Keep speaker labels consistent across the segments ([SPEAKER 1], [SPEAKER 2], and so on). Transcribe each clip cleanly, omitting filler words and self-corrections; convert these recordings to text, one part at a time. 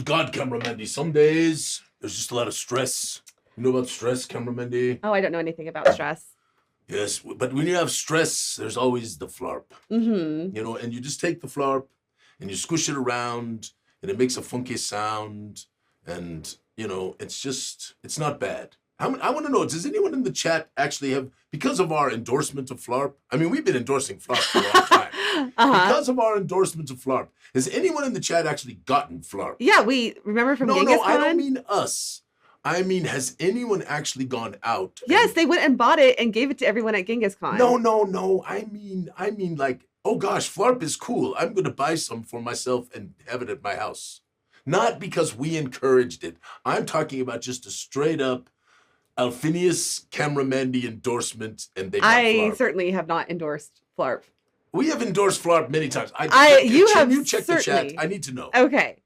[SPEAKER 1] good God, Camera Mandy, some days there's just a lot of stress. You know about stress, Camera Mandy?
[SPEAKER 2] Oh, I don't know anything about stress.
[SPEAKER 1] Yes, but when you have stress, there's always the flarp.
[SPEAKER 2] Mm-hmm.
[SPEAKER 1] You know, and you just take the flarp and you squish it around and it makes a funky sound. And, you know, it's not bad. I want to know, does anyone in the chat actually have, because of our endorsement of flarp, I mean, we've been endorsing flarp for a long time. Because of our endorsement of flarp, has anyone in the chat actually gotten flarp?
[SPEAKER 2] Yeah, we remember from Genghis
[SPEAKER 1] No,
[SPEAKER 2] Khan?
[SPEAKER 1] I don't mean us. I mean, has anyone actually gone out?
[SPEAKER 2] Yes, they went and bought it and gave it to everyone at Genghis Khan.
[SPEAKER 1] No. I mean, like, oh gosh, flarp is cool. I'm going to buy some for myself and have it at my house. Not because we encouraged it. I'm talking about just a straight up Alphinius Camera Mandy endorsement, and they got flarp.
[SPEAKER 2] Certainly have not endorsed flarp.
[SPEAKER 1] We have endorsed flarp many times.
[SPEAKER 2] You check
[SPEAKER 1] the chat? I need to know.
[SPEAKER 2] Okay.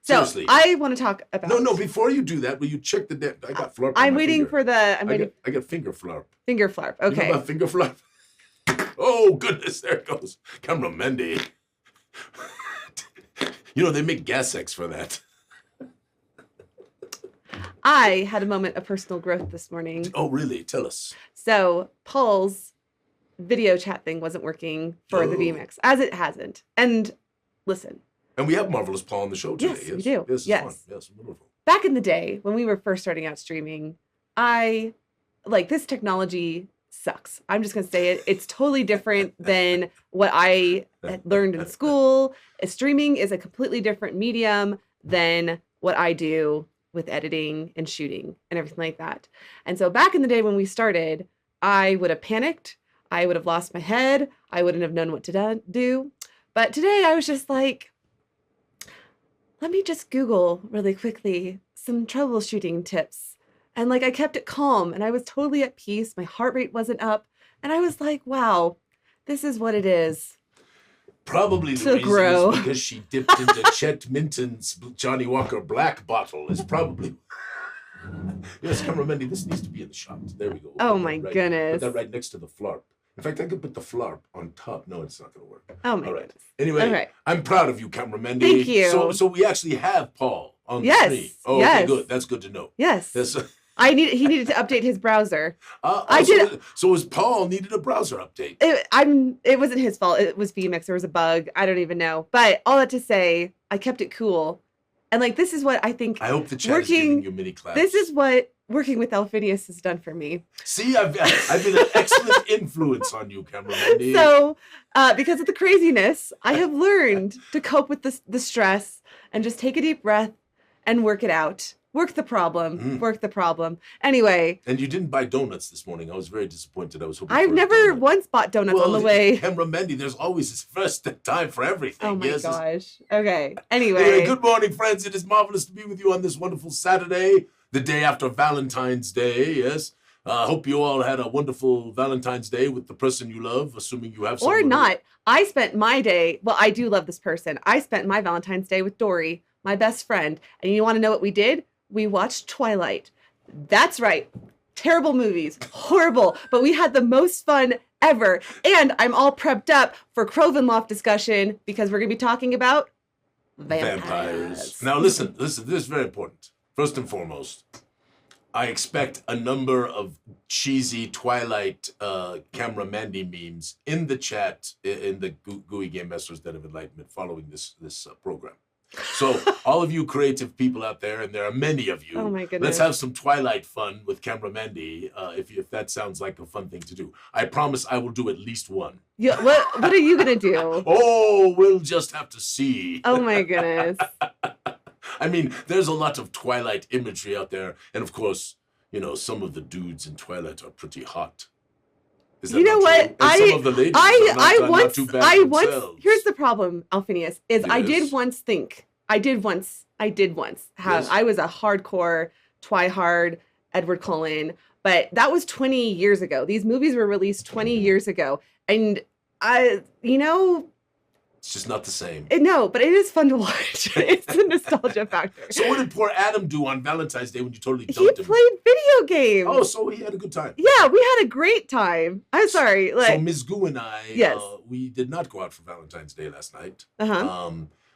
[SPEAKER 2] So
[SPEAKER 1] Seriously.
[SPEAKER 2] I want to talk about.
[SPEAKER 1] No. Before you do that, will you check the? I got flarp.
[SPEAKER 2] I'm waiting for the.
[SPEAKER 1] I got finger flarp.
[SPEAKER 2] Finger flarp. Okay.
[SPEAKER 1] You know about finger flarp? Oh goodness, there it goes. Camera Mandy. You know they make gas X for that.
[SPEAKER 2] I had a moment of personal growth this morning.
[SPEAKER 1] Oh really? Tell us.
[SPEAKER 2] So Paul's video chat thing wasn't working for the VMix, as it hasn't. And listen.
[SPEAKER 1] And we have Marvelous Paul on the show today.
[SPEAKER 2] Yes, we do.
[SPEAKER 1] Yes,
[SPEAKER 2] yes.
[SPEAKER 1] Fun. Yes, wonderful.
[SPEAKER 2] Back in the day, when we were first starting out streaming, this technology sucks. I'm just going to say it. It's totally different than what I had learned in school. Streaming is a completely different medium than what I do with editing and shooting and everything like that. And so back in the day when we started, I would have panicked. I would have lost my head. I wouldn't have known what to do. But today I was just like, let me just Google really quickly some troubleshooting tips. And I kept it calm and I was totally at peace. My heart rate wasn't up. And I was like, wow, this is what it is.
[SPEAKER 1] Probably the reason is because she dipped into Chet Minton's Johnny Walker Black bottle is probably. Yes, Camera Mandy, this needs to be in the shot. There we go.
[SPEAKER 2] Oh my goodness.
[SPEAKER 1] Put that right next to the flarp. In fact, I could put the flarp on top. No, it's not going to work.
[SPEAKER 2] Oh my goodness.
[SPEAKER 1] Anyway, I'm proud of you, Camera Mandy.
[SPEAKER 2] Thank you.
[SPEAKER 1] So we actually have Paul on the screen. Oh,
[SPEAKER 2] yes.
[SPEAKER 1] Okay, good. That's good to know.
[SPEAKER 2] Yes. He needed to update his browser.
[SPEAKER 1] So was Paul needed a browser update?
[SPEAKER 2] It wasn't his fault. It was VMix. There was a bug. I don't even know. But all that to say, I kept it cool. And this is what I think.
[SPEAKER 1] I hope the chat is giving you mini claps.
[SPEAKER 2] This is what working with Alphinius has done for me.
[SPEAKER 1] See, I've been an excellent influence on you, Camera Mandy.
[SPEAKER 2] So, because of the craziness, I have learned to cope with the stress and just take a deep breath and work it out. Work the problem. Anyway.
[SPEAKER 1] And you didn't buy donuts this morning. I was very disappointed. I was hoping
[SPEAKER 2] I've never once bought donuts on the way.
[SPEAKER 1] Camera Mandy, there's always this first time for everything.
[SPEAKER 2] Oh my gosh. Okay. Anyway.
[SPEAKER 1] Good morning, friends. It is marvelous to be with you on this wonderful Saturday, the day after Valentine's Day. Yes. I hope you all had a wonderful Valentine's Day with the person you love, assuming you have someone.
[SPEAKER 2] Or not. I spent my day, well, I do love this person. I spent my Valentine's Day with Dory, my best friend. And you want to know what we did? We watched Twilight. That's right. Terrible movies. Horrible. But we had the most fun ever. And I'm all prepped up for Crovenloft discussion because we're going to be talking about vampires.
[SPEAKER 1] Now listen, this is very important. First and foremost, I expect a number of cheesy Twilight Camera Mandy memes in the chat, in the Gooey Game Masters Den of Enlightenment following this program. So all of you creative people out there, and there are many of you,
[SPEAKER 2] oh my goodness,
[SPEAKER 1] let's have some Twilight fun with Camera Mandy, if that sounds like a fun thing to do. I promise I will do at least one.
[SPEAKER 2] Yeah, what are you going to do?
[SPEAKER 1] Oh, we'll just have to see.
[SPEAKER 2] Oh my goodness.
[SPEAKER 1] I mean, there's a lot of Twilight imagery out there. And of course, some of the dudes in Twilight are pretty hot.
[SPEAKER 2] You know what?
[SPEAKER 1] Some of the ladies are not too bad themselves.
[SPEAKER 2] Here's the problem, Alphinius, is
[SPEAKER 1] Yes.
[SPEAKER 2] I did once have,
[SPEAKER 1] Yes.
[SPEAKER 2] I was a hardcore Twihard Edward Cullen, but that was 20 years ago. These movies were released 20 years ago. And
[SPEAKER 1] it's just not the same.
[SPEAKER 2] No, but it is fun to watch. It's the nostalgia factor.
[SPEAKER 1] So what did poor Adam do on Valentine's Day when you totally
[SPEAKER 2] He
[SPEAKER 1] dumped him?
[SPEAKER 2] played video games.
[SPEAKER 1] Oh, so he had a good time.
[SPEAKER 2] Yeah, we had a great time. I'm sorry.
[SPEAKER 1] So Ms. Goo and I,
[SPEAKER 2] yes.
[SPEAKER 1] We did not go out for Valentine's Day last night.
[SPEAKER 2] Uh-huh.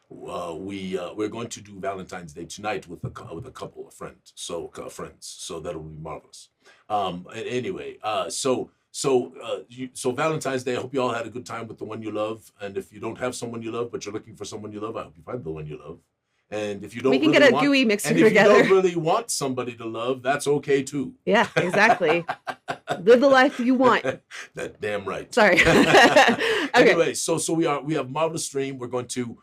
[SPEAKER 1] we're going to do Valentine's Day tonight with a couple of friends. So that'll be marvelous. Anyway, so Valentine's Day. I hope you all had a good time with the one you love. And if you don't have someone you love, but you're looking for someone you love, I hope you find the one you love. And if you don't,
[SPEAKER 2] We can
[SPEAKER 1] really
[SPEAKER 2] get a
[SPEAKER 1] want,
[SPEAKER 2] gooey mixture
[SPEAKER 1] and if
[SPEAKER 2] together.
[SPEAKER 1] you don't really want somebody to love, that's okay too.
[SPEAKER 2] Yeah, exactly. Live the life you want.
[SPEAKER 1] That damn right.
[SPEAKER 2] Sorry. Okay.
[SPEAKER 1] Anyway, so we have marvelous stream. We're going to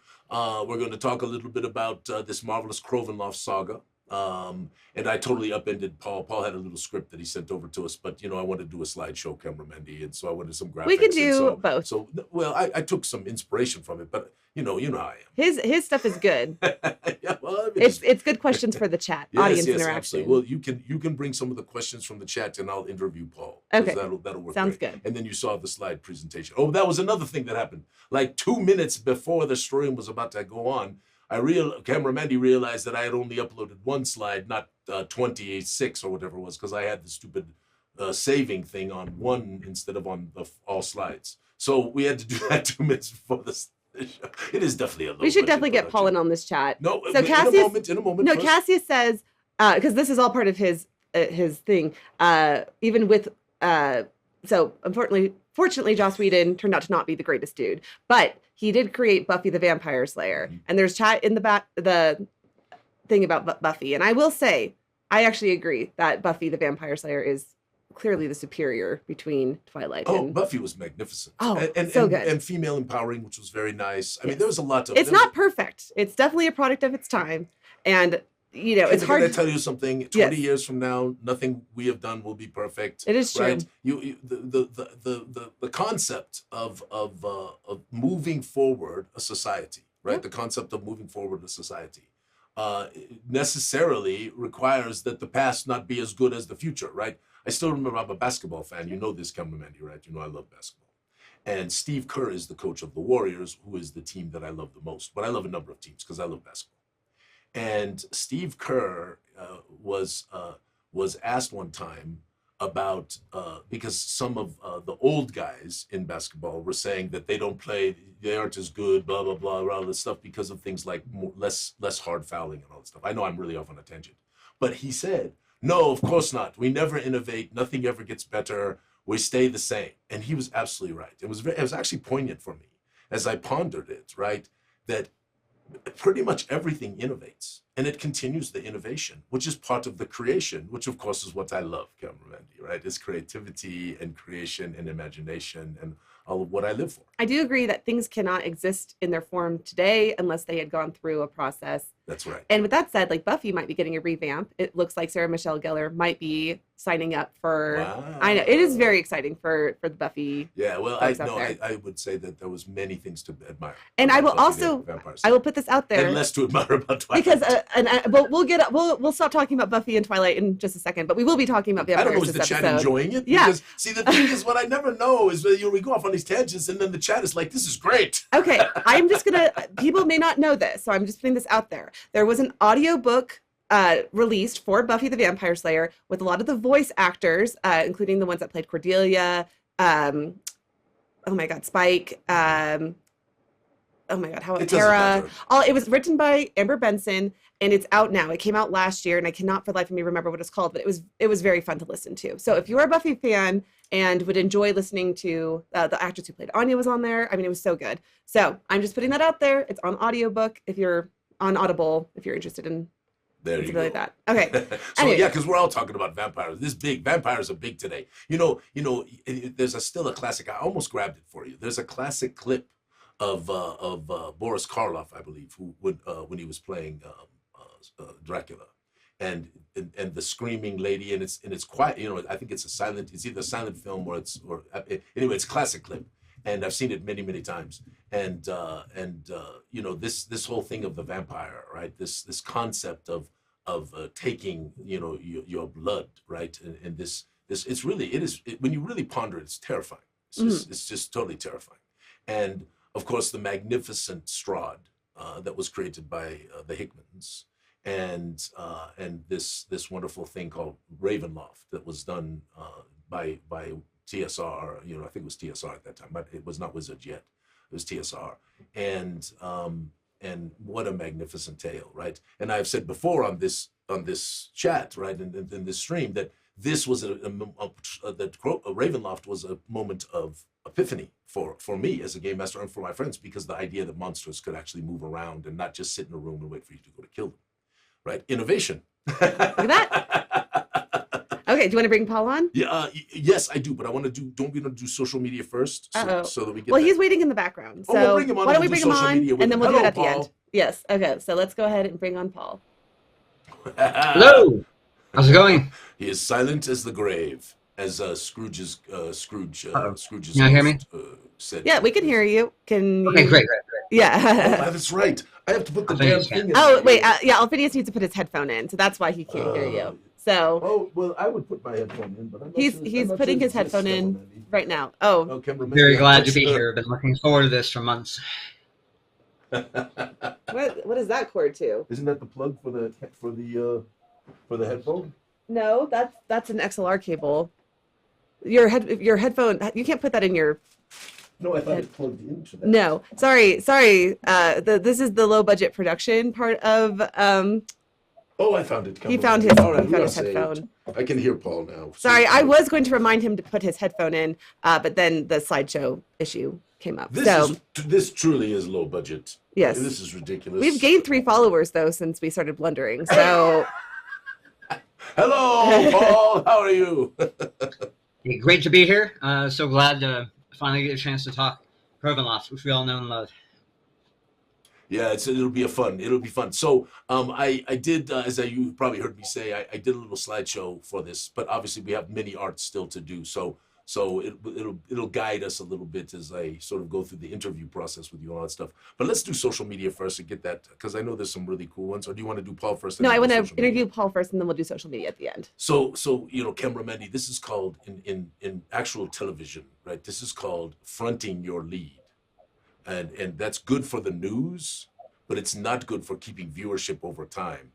[SPEAKER 1] talk a little bit about this marvelous Crovenloft saga. And I totally upended Paul. Paul had a little script that he sent over to us, but I wanted to do a slideshow, cameraman, and so I wanted some graphics.
[SPEAKER 2] We can do both.
[SPEAKER 1] So well, I took some inspiration from it, but you know how I am.
[SPEAKER 2] His stuff is good.
[SPEAKER 1] Yeah, well,
[SPEAKER 2] it's good questions for the chat, audience interaction.
[SPEAKER 1] Absolutely. Well, you can bring some of the questions from the chat, and I'll interview Paul.
[SPEAKER 2] Okay,
[SPEAKER 1] that'll work.
[SPEAKER 2] Sounds
[SPEAKER 1] great.
[SPEAKER 2] good.
[SPEAKER 1] And then you saw the slide presentation. Oh, that was another thing that happened. Like 2 minutes before the stream was about to go on, cameraman realized that I had only uploaded one slide, not 26 or whatever it was, because I had the stupid saving thing on one instead of on all slides. So we had to do that 2 minutes before this. It is definitely a low.
[SPEAKER 2] We should definitely get Paul in on this chat.
[SPEAKER 1] No,
[SPEAKER 2] so Cassius,
[SPEAKER 1] in a moment.
[SPEAKER 2] No,
[SPEAKER 1] first.
[SPEAKER 2] Cassius says because this is all part of his thing. Even with so fortunately, Joss Whedon turned out to not be the greatest dude, but he did create Buffy the Vampire Slayer, and there's chat in the thing about Buffy, and I will say I actually agree that Buffy the Vampire Slayer is clearly the superior between Twilight.
[SPEAKER 1] Oh, Buffy was magnificent.
[SPEAKER 2] Oh,
[SPEAKER 1] and
[SPEAKER 2] so good.
[SPEAKER 1] And female empowering, which was very nice. I mean, there was a lot of.
[SPEAKER 2] It's not perfect. It's definitely a product of its time, and it's hard.
[SPEAKER 1] Can I tell you something? 20 years from now, nothing we have done will be perfect.
[SPEAKER 2] It is true.
[SPEAKER 1] Right? The concept of moving forward a society, right? The concept of moving forward a society necessarily requires that the past not be as good as the future, right? I still remember I'm a basketball fan. You know this, cameraman, right? You know I love basketball. And Steve Kerr is the coach of the Warriors, who is the team that I love the most. But I love a number of teams because I love basketball. And Steve Kerr was asked one time about because some of the old guys in basketball were saying that they aren't as good, blah blah blah, all this stuff because of things like less hard fouling and all this stuff. I know I'm really off on a tangent, but he said, "No, of course not. We never innovate. Nothing ever gets better. We stay the same." And he was absolutely right. It was actually poignant for me as I pondered it. Right, that pretty much everything innovates, and it continues the innovation, which is part of the creation, which of course is what I love, cameraman, right? It's creativity and creation and imagination and all of what I live for.
[SPEAKER 2] I do agree that things cannot exist in their form today unless they had gone through a process.
[SPEAKER 1] That's right.
[SPEAKER 2] And with that said, like Buffy might be getting a revamp. It looks like Sarah Michelle Gellar might be signing up for.
[SPEAKER 1] Wow.
[SPEAKER 2] I know it is very exciting for the Buffy.
[SPEAKER 1] Yeah, well, I would say that there was many things to admire.
[SPEAKER 2] And I will also put this out there.
[SPEAKER 1] And less to admire about Twilight.
[SPEAKER 2] Because we'll stop talking about Buffy and Twilight in just a second, but we will be talking about vampires.
[SPEAKER 1] I don't know, is the chat enjoying it?
[SPEAKER 2] Yeah.
[SPEAKER 1] Because, see, the thing is, what I never know is we go off on these tangents, and then the chat is like, "This is great."
[SPEAKER 2] Okay, I'm just gonna. People may not know this, so I'm just putting this out there. There was an audiobook released for Buffy the Vampire Slayer with a lot of the voice actors, including the ones that played Cordelia. Oh my God, Spike. Oh my God, Tara. It was written by Amber Benson, and it's out now. It came out last year, and I cannot for the life of me remember what it's called, but it was very fun to listen to. So if you're a Buffy fan and would enjoy listening to the actress who played Anya was on there. I mean, it was so good. So I'm just putting that out there. It's on audiobook if you're on Audible, if you're interested in something like that. Okay.
[SPEAKER 1] So
[SPEAKER 2] anyway.
[SPEAKER 1] Yeah, because we're all talking about vampires. Vampires are big today. There's still a classic. I almost grabbed it for you. There's a classic clip of Boris Karloff, I believe, who when he was playing Dracula, and the screaming lady, and it's quiet. I think it's either a silent film or anyway, it's a classic clip, and I've seen it many times. And this whole thing of the vampire, right? This concept of taking your blood, right? And this when you really ponder it, it's terrifying. It's just totally terrifying. And of course, the magnificent Strahd that was created by the Hickmans. And this wonderful thing called Ravenloft that was done by TSR. I think it was TSR at that time, but it was not Wizards yet. It was TSR, and and what a magnificent tale, right? And I've said before on this chat, right, in this stream, that this was that Ravenloft was a moment of epiphany for me as a game master and for my friends, because the idea that monsters could actually move around and not just sit in a room and wait for you to go to kill them, right? Innovation.
[SPEAKER 2] Look at that. Okay, do you want to bring Paul on?
[SPEAKER 1] Yeah, yes, I do, but I want to do. Don't we want to do social media first, so that we get.
[SPEAKER 2] Well, he's waiting in the background. So
[SPEAKER 1] we'll bring him on.
[SPEAKER 2] Why don't we bring him on, and then we'll do it at
[SPEAKER 1] Paul.
[SPEAKER 2] the end. Yes. Okay. So let's go ahead and bring on Paul.
[SPEAKER 3] Hello. How's it going?
[SPEAKER 1] He is silent as the grave, as Scrooge's
[SPEAKER 3] Can you hear me?
[SPEAKER 1] Said.
[SPEAKER 2] Yeah, we can hear you. Can
[SPEAKER 3] Okay,
[SPEAKER 2] you...
[SPEAKER 3] great.
[SPEAKER 2] Yeah.
[SPEAKER 1] Oh, that's right. I have to put the
[SPEAKER 3] Alphinius
[SPEAKER 1] damn thing in.
[SPEAKER 2] Oh, wait. Yeah, Alphinius needs to put his headphone in, so that's why he can't hear you. So.
[SPEAKER 1] Oh well, I would put my headphone in, but I'm not
[SPEAKER 2] he's putting his headphone in right now. Oh.
[SPEAKER 3] Very glad to be here. Been looking forward to this for months.
[SPEAKER 2] What is that cord to?
[SPEAKER 1] Isn't that the plug for the headphone?
[SPEAKER 2] No, that's an XLR cable. Your headphone. You can't put that in your.
[SPEAKER 1] No, I thought it plugged into that.
[SPEAKER 2] No, sorry. This is the low budget production part of.
[SPEAKER 1] Oh, I found it.
[SPEAKER 2] He found his.
[SPEAKER 1] All right,
[SPEAKER 2] he found his headphone.
[SPEAKER 1] I can hear Paul now.
[SPEAKER 2] Sorry, I was going to remind him to put his headphone in, but then the slideshow issue came up.
[SPEAKER 1] This truly is low budget.
[SPEAKER 2] Yes,
[SPEAKER 1] this is ridiculous.
[SPEAKER 2] We've gained 3 followers though since we started blundering. So.
[SPEAKER 1] Hello, Paul. How are you?
[SPEAKER 3] Hey, great to be here. So glad to finally get a chance to talk Crovenloft, which we all know and love.
[SPEAKER 1] Yeah, it'll be fun. So I did, as you probably heard me say, I did a little slideshow for this, but obviously we have many arts still to do. So it'll guide us a little bit as I sort of go through the interview process with you and all that stuff. But let's do social media first and get that, because I know there's some really cool ones. Or do you want to do Paul first?
[SPEAKER 2] No, I want to interview Paul first, and then we'll do social media at the end.
[SPEAKER 1] So cameraman, this is called in actual television, right? This is called fronting your lead. And that's good for the news, but it's not good for keeping viewership over time.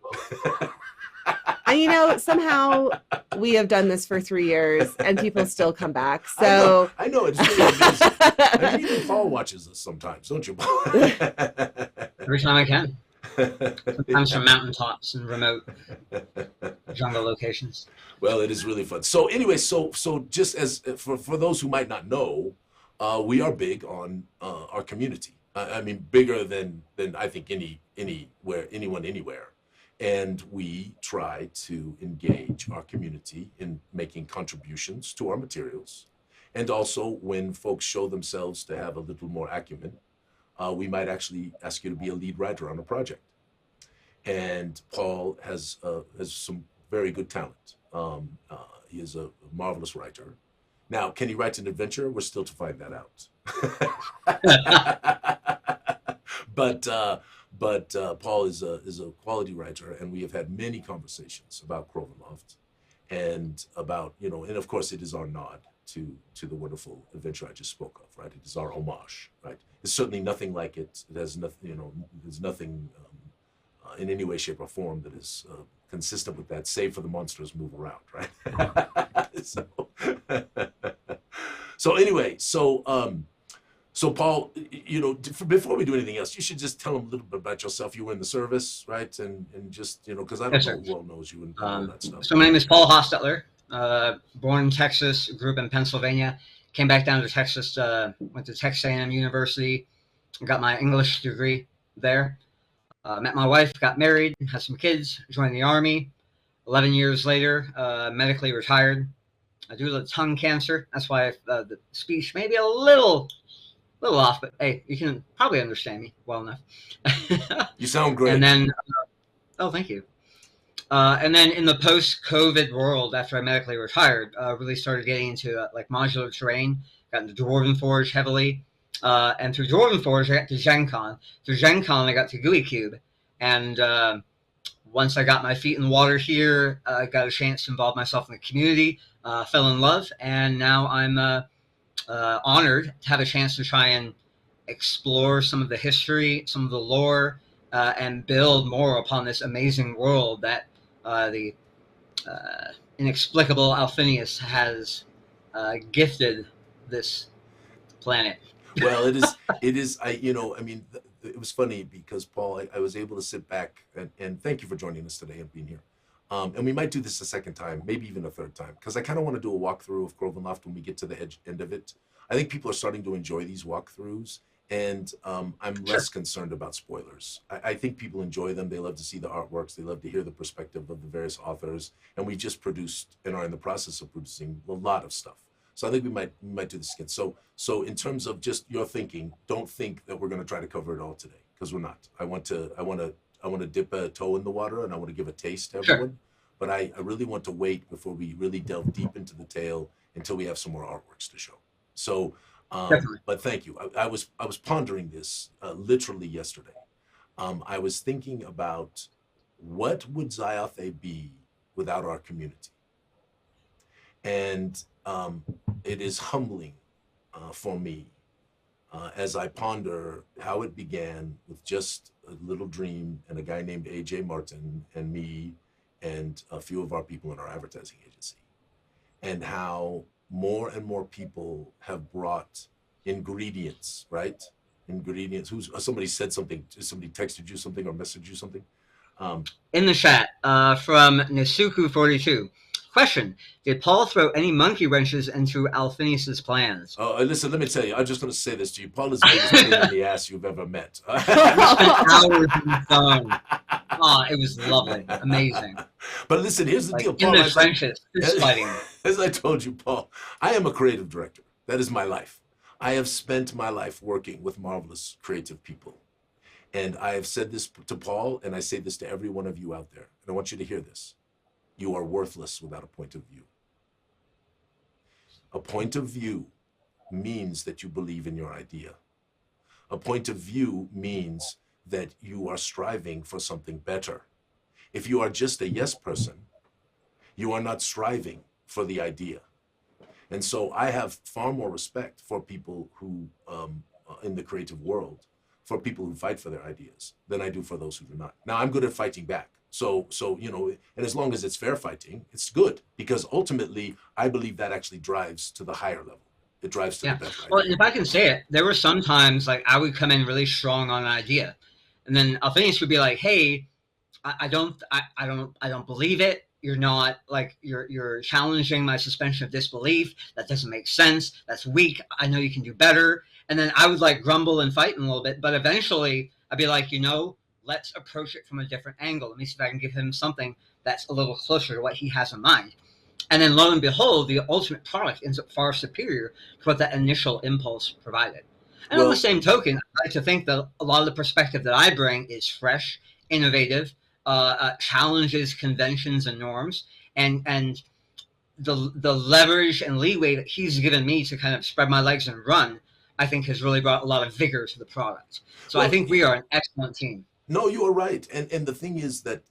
[SPEAKER 2] And somehow we have done this for 3 years and people still come back. So
[SPEAKER 1] I know it's really amazing. I mean, even Paul watches us sometimes, don't you, Paul?
[SPEAKER 3] Every time I can. Sometimes from mountaintops and remote jungle locations.
[SPEAKER 1] Well, it is really fun. So anyway, so just as for those who might not know, we are big on our community. I mean, bigger than I think anyone anywhere. And we try to engage our community in making contributions to our materials. And also, when folks show themselves to have a little more acumen, we might actually ask you to be a lead writer on a project. And Paul has some very good talent. He is a marvelous writer. Now, can he write an adventure? We're still to find that out. But Paul is a quality writer, and we have had many conversations about Crovenloft, and about and of course it is our nod to the wonderful adventure I just spoke of, right? It is our homage, right? It's certainly nothing like it. It has nothing, there's nothing in any way, shape, or form that is consistent with that, save for the monsters move around, right? So anyway, so Paul, before we do anything else, you should just tell them a little bit about yourself. You were in the service, right? And just, because I don't know who all knows you and all that stuff.
[SPEAKER 3] So my name is Paul Hostettler, born in Texas, grew up in Pennsylvania, came back down to Texas, went to Texas A&M University, got my English degree there. Met my wife, got married, had some kids, joined the Army. 11 years later, medically retired. I do have tongue cancer. That's why the speech may be a little off, but hey, you can probably understand me well enough.
[SPEAKER 1] You sound great.
[SPEAKER 3] And then, thank you. And then in the post-COVID world, after I medically retired, really started getting into like modular terrain, got into Dwarven Forge heavily. And through Dwarven Forge, I got to Gen Con. Through Gen Con, I got to Gooey Cube. And once I got my feet in the water here, I got a chance to involve myself in the community, fell in love, and now I'm honored to have a chance to try and explore some of the history, some of the lore, and build more upon this amazing world that the inexplicable Alphinius has gifted this planet.
[SPEAKER 1] Well, it is. I mean, it was funny because Paul, I was able to sit back and thank you for joining us today and being here. And we might do this a second time, maybe even a third time, because I kind of want to do a walkthrough of Crovenloft when we get to the end of it. I think people are starting to enjoy these walkthroughs, and I'm less concerned about spoilers. I think people enjoy them. They love to see the artworks. They love to hear the perspective of the various authors. And we just produced and are in the process of producing a lot of stuff. So I think we might do this again. So in terms of just your thinking, don't think that we're going to try to cover it all today, because we're not. I want to dip a toe in the water, and I want to give a taste to everyone. But I really want to wait before we really delve deep into the tale until we have some more artworks to show. So, but thank you. I was pondering this literally yesterday. I was thinking about what would Zyathé be without our community, and it is humbling for me as I ponder how it began with just a little dream and a guy named AJ Martin and me and a few of our people in our advertising agency, and how more and more people have brought ingredients, right? Ingredients. Somebody said something, somebody texted you something or messaged you something?
[SPEAKER 3] In the chat from Nisuku42. Question: did Paul throw any monkey wrenches into Alphinius's plans?
[SPEAKER 1] Listen, let me tell you. I'm just going to say this to you. Paul is the biggest pain in the ass you've ever met.
[SPEAKER 3] We spent hours on the phone. Oh, it was lovely, amazing.
[SPEAKER 1] But listen, here's the deal, Paul.
[SPEAKER 3] In the trenches, fist fighting.
[SPEAKER 1] As I told you, Paul, I am a creative director. That is my life. I have spent my life working with marvelous creative people. And I have said this to Paul, and I say this to every one of you out there. And I want you to hear this. You are worthless without a point of view. A point of view means that you believe in your idea. A point of view means that you are striving for something better. If you are just a yes person, you are not striving for the idea. And so I have far more respect for people who, in the creative world, for people who fight for their ideas than I do for those who do not. Now, I'm good at fighting back. So and as long as it's fair fighting, it's good, because ultimately I believe that actually drives to the higher level. It drives to the better idea.
[SPEAKER 3] Well, if I can say it, there were some times like I would come in really strong on an idea, and then Alphinius would be like, "Hey, I don't believe it. You're not like you're challenging my suspension of disbelief. That doesn't make sense. That's weak. I know you can do better." And then I would like grumble and fight a little bit, but eventually I'd be like, let's approach it from a different angle. Let me see if I can give him something that's a little closer to what he has in mind. And then lo and behold, the ultimate product ends up far superior to what that initial impulse provided. And on the same token, I like to think that a lot of the perspective that I bring is fresh, innovative, challenges conventions and norms, and the leverage and leeway that he's given me to kind of spread my legs and run, I think has really brought a lot of vigor to the product. So I think we are an excellent team.
[SPEAKER 1] No, you are right. And the thing is that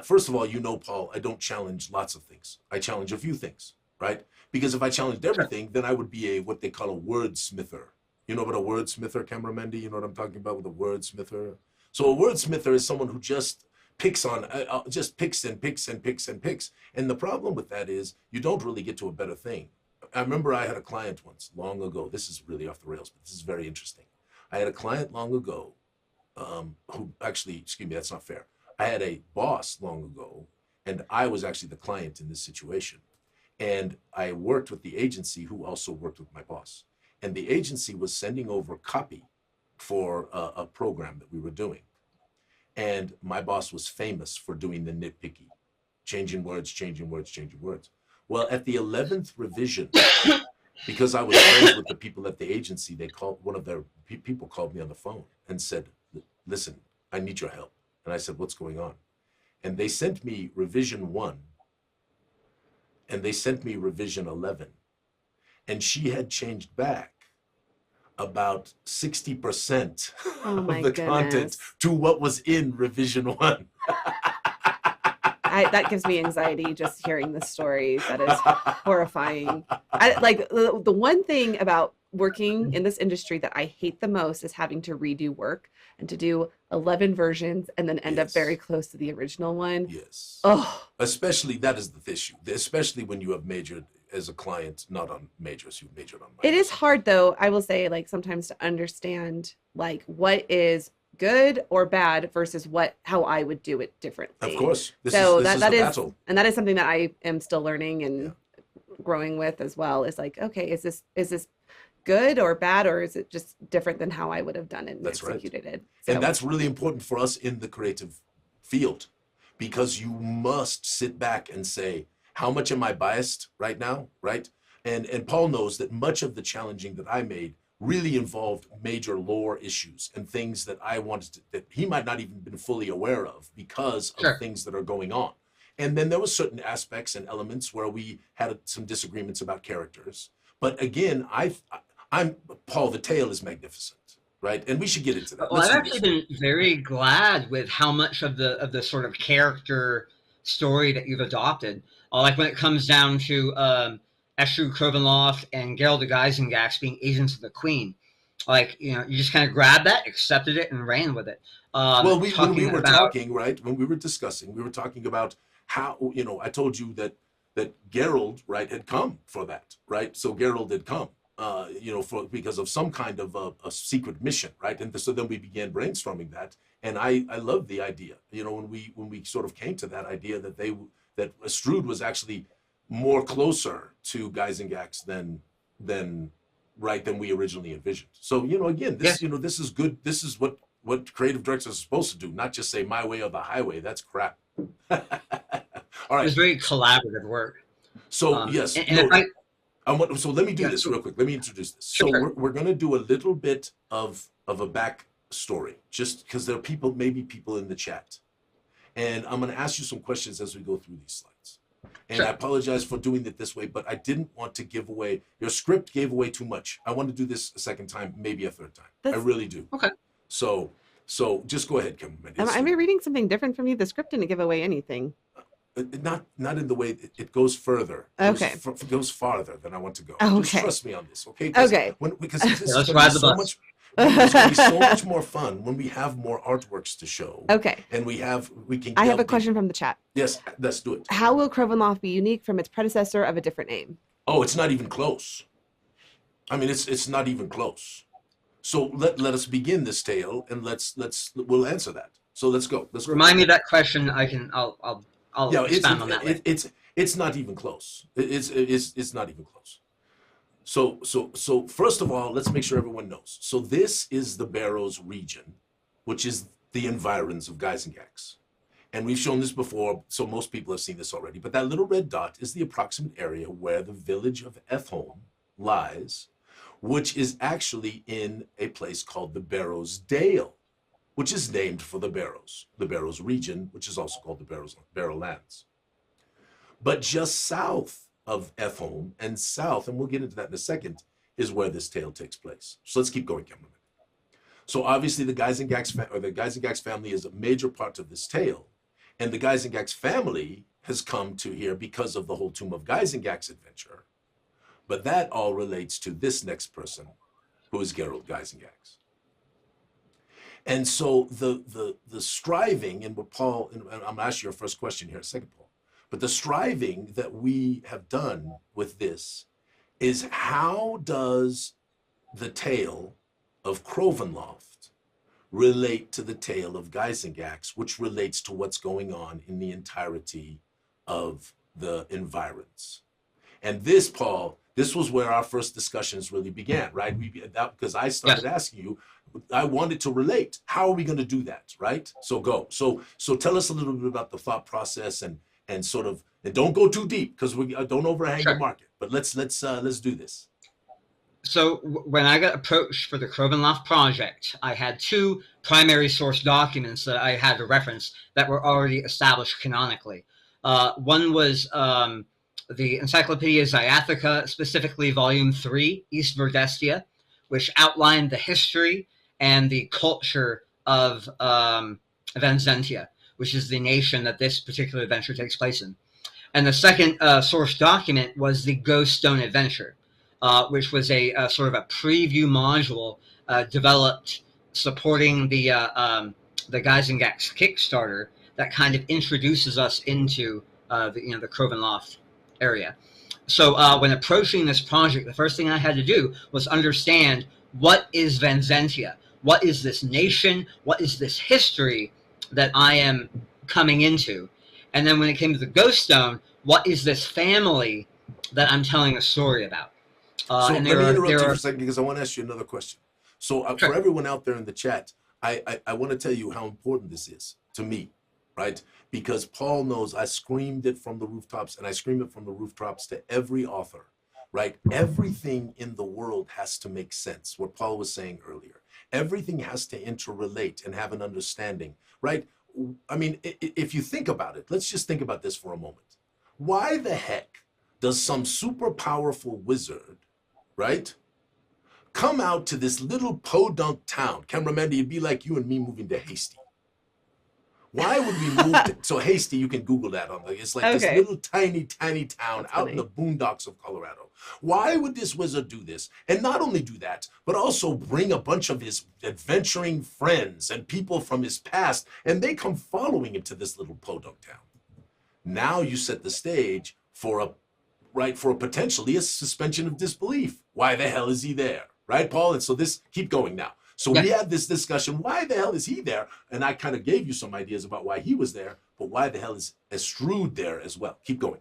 [SPEAKER 1] first of all, Paul, I don't challenge lots of things. I challenge a few things, right? Because if I challenged everything, then I would be what they call a wordsmither. You know what a wordsmither, cameraman? You know what I'm talking about with a wordsmither? So a wordsmither is someone who just picks on, just picks and picks and picks and picks. And the problem with that is you don't really get to a better thing. I remember I had a client once, long ago. This is really off the rails, but this is very interesting. I had a client long ago who actually, excuse me, that's not fair. I had a boss long ago, and I was actually the client in this situation. And I worked with the agency who also worked with my boss. And the agency was sending over copy for a program that we were doing. And my boss was famous for doing the nitpicky, changing words, changing words, changing words. Well, at the 11th revision, because I was friends with the people at the agency, one of their people called me on the phone and said, "Listen, I need your help." And I said, "What's going on?" And they sent me revision 1, and they sent me revision 11. And she had changed back about 60% of the content to what was in revision 1.
[SPEAKER 2] That gives me anxiety just hearing this story. That is horrifying. The one thing about working in this industry that I hate the most is having to redo work and to do 11 versions and then end up very close to the original one.
[SPEAKER 1] Yes.
[SPEAKER 2] Oh.
[SPEAKER 1] Especially, that is the issue. Especially when you have as a client, not on majors. You majored on minors.
[SPEAKER 2] It is hard though, I will say, like sometimes to understand like what is good or bad versus how I would do it differently.
[SPEAKER 1] Of course. This
[SPEAKER 2] So
[SPEAKER 1] is the battle.
[SPEAKER 2] and that is something that I am still learning and growing with as well. Is like, okay, is this good or bad, or is it just different than how I would have done it and executed it? So,
[SPEAKER 1] And that's really important for us in the creative field, because you must sit back and say, how much am I biased right now, right? And Paul knows that much of the challenging that I made really involved major lore issues and things that I wanted that he might not even been fully aware of because of things that are going on. And then there were certain aspects and elements where we had some disagreements about characters. But again, I'm Paul, the tale is magnificent, right? And we should get into that.
[SPEAKER 3] Well, I've actually been very glad with how much of the sort of character story that you've adopted. Like when it comes down to Eshu Crovenloft and Geralt the Geisengax being agents of the Queen. Like, you know, you just kind of grabbed that, accepted it, and ran with it.
[SPEAKER 1] Well, when we were talking, right, when we were discussing, we were talking about how, you know, I told you that Geralt, right, had come for that, right? So Geralt had come, you know, because of some kind of a secret mission, right? And so then we began brainstorming that, and I loved the idea, you know, when we sort of came to that idea that that Astrud was actually more closer to Geisengax than we originally envisioned. So, you know, again, this, you know, this is good. This is what creative directors are supposed to do, not just say my way or the highway. That's crap. All right.
[SPEAKER 3] It's very collaborative work.
[SPEAKER 1] So yes. So let me do this real quick. Let me introduce this.
[SPEAKER 3] Sure.
[SPEAKER 1] So we're going to do a little bit of a back story, just because there are maybe people in the chat. And I'm going to ask you some questions as we go through these slides. And I apologize for doing it this way, but I didn't want to give away, your script gave away too much. I want to do this a second time, maybe a third time. I really do.
[SPEAKER 3] Okay.
[SPEAKER 1] So just go ahead, Kim.
[SPEAKER 2] Am I reading something different from you? The script didn't give away anything.
[SPEAKER 1] Not in the way it goes further. It goes farther than I want to go.
[SPEAKER 2] Okay.
[SPEAKER 1] Just trust me on this, okay?
[SPEAKER 2] Okay.
[SPEAKER 1] Because this is
[SPEAKER 3] Let's ride the
[SPEAKER 1] so
[SPEAKER 3] bus.
[SPEAKER 1] much. It's going to be so much more fun when we have more artworks to show.
[SPEAKER 2] Okay.
[SPEAKER 1] And we can.
[SPEAKER 2] I have a question from the chat.
[SPEAKER 1] Yes, let's do it.
[SPEAKER 2] How will Crovenloft be unique from its predecessor of a different name?
[SPEAKER 1] Oh, it's not even close. I mean, it's not even close. So let us begin this tale, and we'll answer that. So let's go.
[SPEAKER 3] Remind me of that question. I'll expand on that.
[SPEAKER 1] It's not even close. It's not even close. So first of all, let's make sure everyone knows. So this is the Barrows region, which is the environs of Geisengax. And we've shown this before, so most people have seen this already. But that little red dot is the approximate area where the village of Ethholm lies, which is actually in a place called the Barrows Dale, which is named for the Barrows region, which is also called the Barrowlands. But just south of Ethholm and we'll get into that in a second, is where this tale takes place. So let's keep going, Cameron. So obviously the Geisengax family is a major part of this tale, and the Geisengax family has come to here because of the whole Tomb of Geisengax adventure. But that all relates to this next person, who is Geralt Geisengax. And so the striving, and what Paul, and I'm going to ask you your first question here in a second, Paul, but the striving that we have done with this is, how does the tale of Crovenloft relate to the tale of Geisengax, which relates to what's going on in the entirety of the environs? And this, Paul, this was where our first discussions really began, right? Because I started asking you, I wanted to relate. How are we going to do that, right? So go. So tell us a little bit about the thought process and sort of, and don't go too deep because we don't overhang the market. But let's do this.
[SPEAKER 3] So when I got approached for the Crovenloft project, I had two primary source documents that I had to reference that were already established canonically. One was the Encyclopedia Zyathé, specifically Volume 3, East Verdestia, which outlined the history and the culture of Vanzentia, which is the nation that this particular adventure takes place in. And the second source document was the Ghost Stone Adventure, which was a sort of a preview module developed supporting the Geisengax Kickstarter that kind of introduces us into the Crovenloft area. So when approaching this project, the first thing I had to do was understand, what is Vanzentia? What is this nation? What is this history that I am coming into? And then when it came to the Ghost Stone, what is this family that I'm telling a story about?
[SPEAKER 1] So let me interrupt you for a second, because I want to ask you another question. So
[SPEAKER 3] Sure.
[SPEAKER 1] for everyone out there in the chat, I want to tell you how important this is to me, right? Because Paul knows I screamed it from the rooftops, and I scream it from the rooftops to every author, right? Everything in the world has to make sense, what Paul was saying earlier. Everything has to interrelate and have an understanding, right? I mean, if you think about it, let's just think about this for a moment. Why the heck does some super powerful wizard, right, come out to this little podunk town? Cameraman, it'd be like you and me moving to Hasty. Why would we move to, so Hasty, you can Google that on the, it's like this little tiny town out in the boondocks of Colorado. Why would this wizard do this? And not only do that, but also bring a bunch of his adventuring friends and people from his past, and they come following him to this little podunk town. Now you set the stage for a potentially a suspension of disbelief. Why the hell is he there? Right, Paul? And so this, keep going now. So we had this discussion, why the hell is he there? And I kind of gave you some ideas about why he was there, but why the hell is Estrud there as well? Keep going.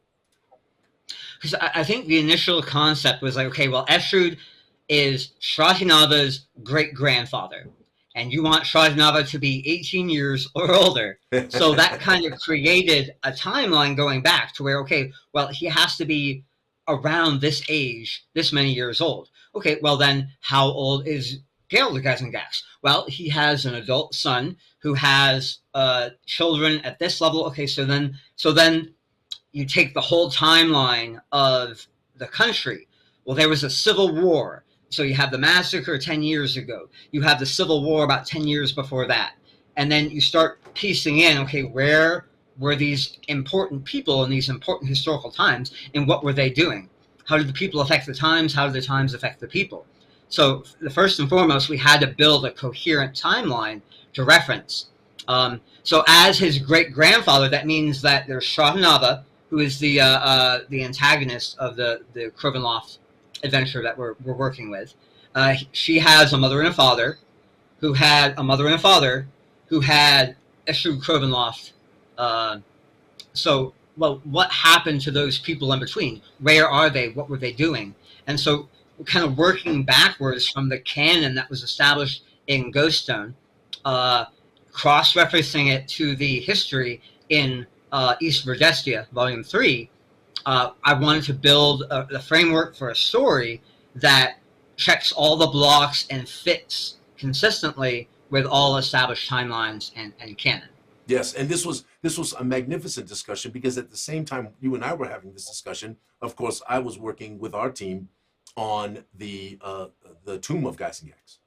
[SPEAKER 3] Because I think the initial concept was like, okay, well, Estrud is Stratinava's great-grandfather, and you want Stratinava to be 18 years or older. So that kind of created a timeline going back to where, okay, well, he has to be around this age, this many years old. Okay, well then, how old is Geralt Gysengax? Well, he has an adult son who has children at this level. Okay, so then you take the whole timeline of the country. Well, there was a civil war. So you have the massacre 10 years ago. You have the Civil War about 10 years before that. And then you start piecing in, okay, where were these important people in these important historical times, and what were they doing? How did the people affect the times? How did the times affect the people? So the first and foremost, we had to build a coherent timeline to reference. So as his great-grandfather, that means that there's Stratinava, who is the antagonist of the Crovenloft adventure that we're working with. She has a mother and a father who had a mother and a father who had Estrud Crovenloft. So, well, what happened to those people in between? Where are they? What were they doing? And so we're kind of working backwards from the canon that was established in Ghoststone, cross-referencing it to the history in East Verdestia, Volume 3. I wanted to build the framework for a story that checks all the blocks and fits consistently with all established timelines and canon.
[SPEAKER 1] Yes, and this was a magnificent discussion, because at the same time you and I were having this discussion, of course, I was working with our team on the Tomb of Gysengax,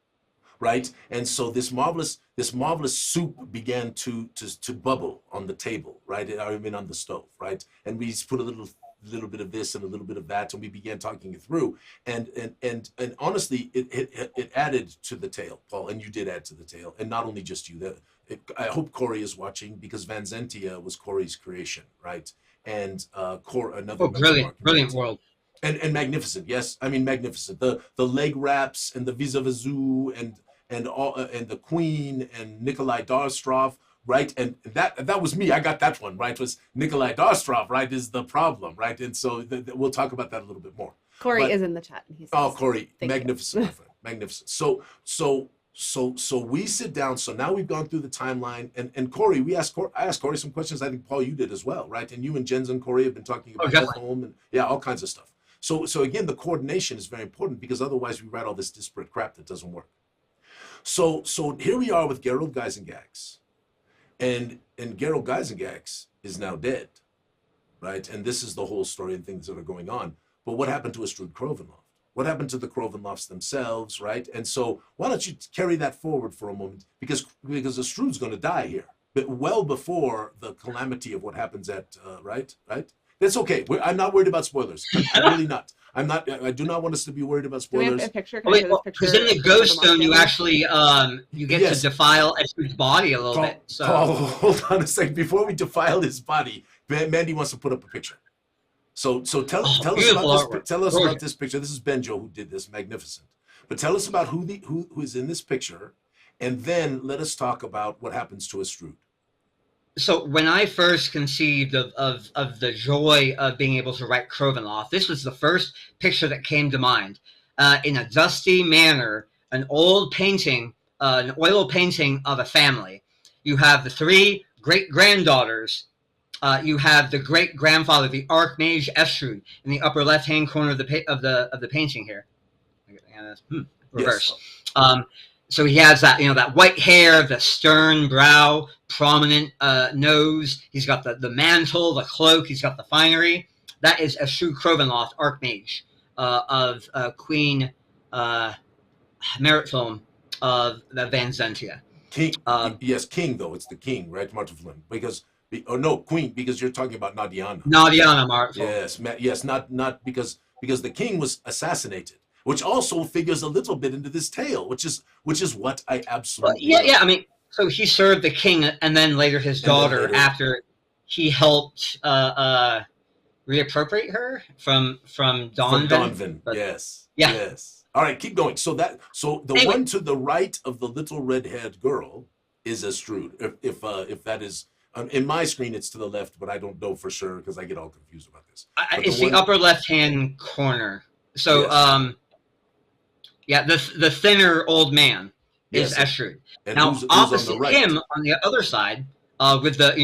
[SPEAKER 1] right? And so this marvelous soup began to bubble on the table, right? I mean, on the stove, right? And we put a little bit of this and a little bit of that, and we began talking it through. And honestly, it added to the tale, Paul, and you did add to the tale, and not only just you. I hope Corey is watching, because Vanzentia was Corey's creation, right? And another
[SPEAKER 3] brilliant world.
[SPEAKER 1] And magnificent, yes. I mean, magnificent. The leg wraps and the vis-a-visu and the Queen and Nikolai Darstrov, right? And that was me. I got that one, right? It was Nikolai Darstrov, right? Is the problem, right? And so we'll talk about that a little bit more.
[SPEAKER 2] Corey is in the chat. And he says,
[SPEAKER 1] Corey, magnificent, my friend, magnificent. So we sit down. So now we've gone through the timeline, and Corey, I asked Corey some questions. I think, Paul, you did as well, right? And you and Jens and Corey have been talking about home and all kinds of stuff. So again, the coordination is very important, because otherwise we write all this disparate crap that doesn't work. So here we are with Geralt Gysengax, and Geralt Gysengax is now dead, right? And this is the whole story and things that are going on. But what happened to Estrud Crovenloft? What happened to the Crovenlofts themselves, right? And so why don't you carry that forward for a moment, because Estrud's going to die here, but well before the calamity of what happens at right. That's okay. I'm not worried about spoilers. I'm really not. I do not want us to be worried about spoilers.
[SPEAKER 2] Do we have a picture?
[SPEAKER 3] Because in the Ghost Stone, you actually you get to defile Estrud's body a little bit. So
[SPEAKER 1] hold on a second. Before we defile his body, Mandy wants to put up a picture. So tell us
[SPEAKER 3] beautiful
[SPEAKER 1] about
[SPEAKER 3] artwork.
[SPEAKER 1] tell us
[SPEAKER 3] Gorgeous.
[SPEAKER 1] about this picture. This is Benjo who did this, magnificent. But tell us about who is in this picture, and then let us talk about what happens to Astrud.
[SPEAKER 3] So when I first conceived of the joy of being able to write Crovenloft, this was the first picture that came to mind. In a dusty manor, an old painting, an oil painting of a family. You have the three great-granddaughters. You have the great-grandfather, the Archmage Estrud, in the upper left-hand corner of the painting here. Reverse.
[SPEAKER 1] Yes.
[SPEAKER 3] So he has that, that white hair, the stern brow, prominent nose. He's got the mantle, the cloak. He's got the finery. That is Estrud Crovenloft, Archmage of Queen Meritfilm of the Van Zentia.
[SPEAKER 1] King, yes, king though. It's the king, right, Martin Flynn? Because no, queen, because you're talking about Nadiana.
[SPEAKER 3] Nadiana Meritfilm.
[SPEAKER 1] Yes, not because the king was assassinated, which also figures a little bit into this tale, which is what I absolutely
[SPEAKER 3] yeah. I mean, so he served the king and then later his daughter after he helped reappropriate her from Donvan.
[SPEAKER 1] From Donvan, yes.
[SPEAKER 3] Yeah.
[SPEAKER 1] Yes. All right, keep going. So the anyway, one to the right of the little red-haired girl is Astrud. If that is in my screen, it's to the left, but I don't know for sure because I get all confused about this.
[SPEAKER 3] It's the upper left-hand corner. So yes. The thinner old man is Estrud.
[SPEAKER 1] And
[SPEAKER 3] now
[SPEAKER 1] who's
[SPEAKER 3] opposite
[SPEAKER 1] on the right?
[SPEAKER 3] him on the other side, with the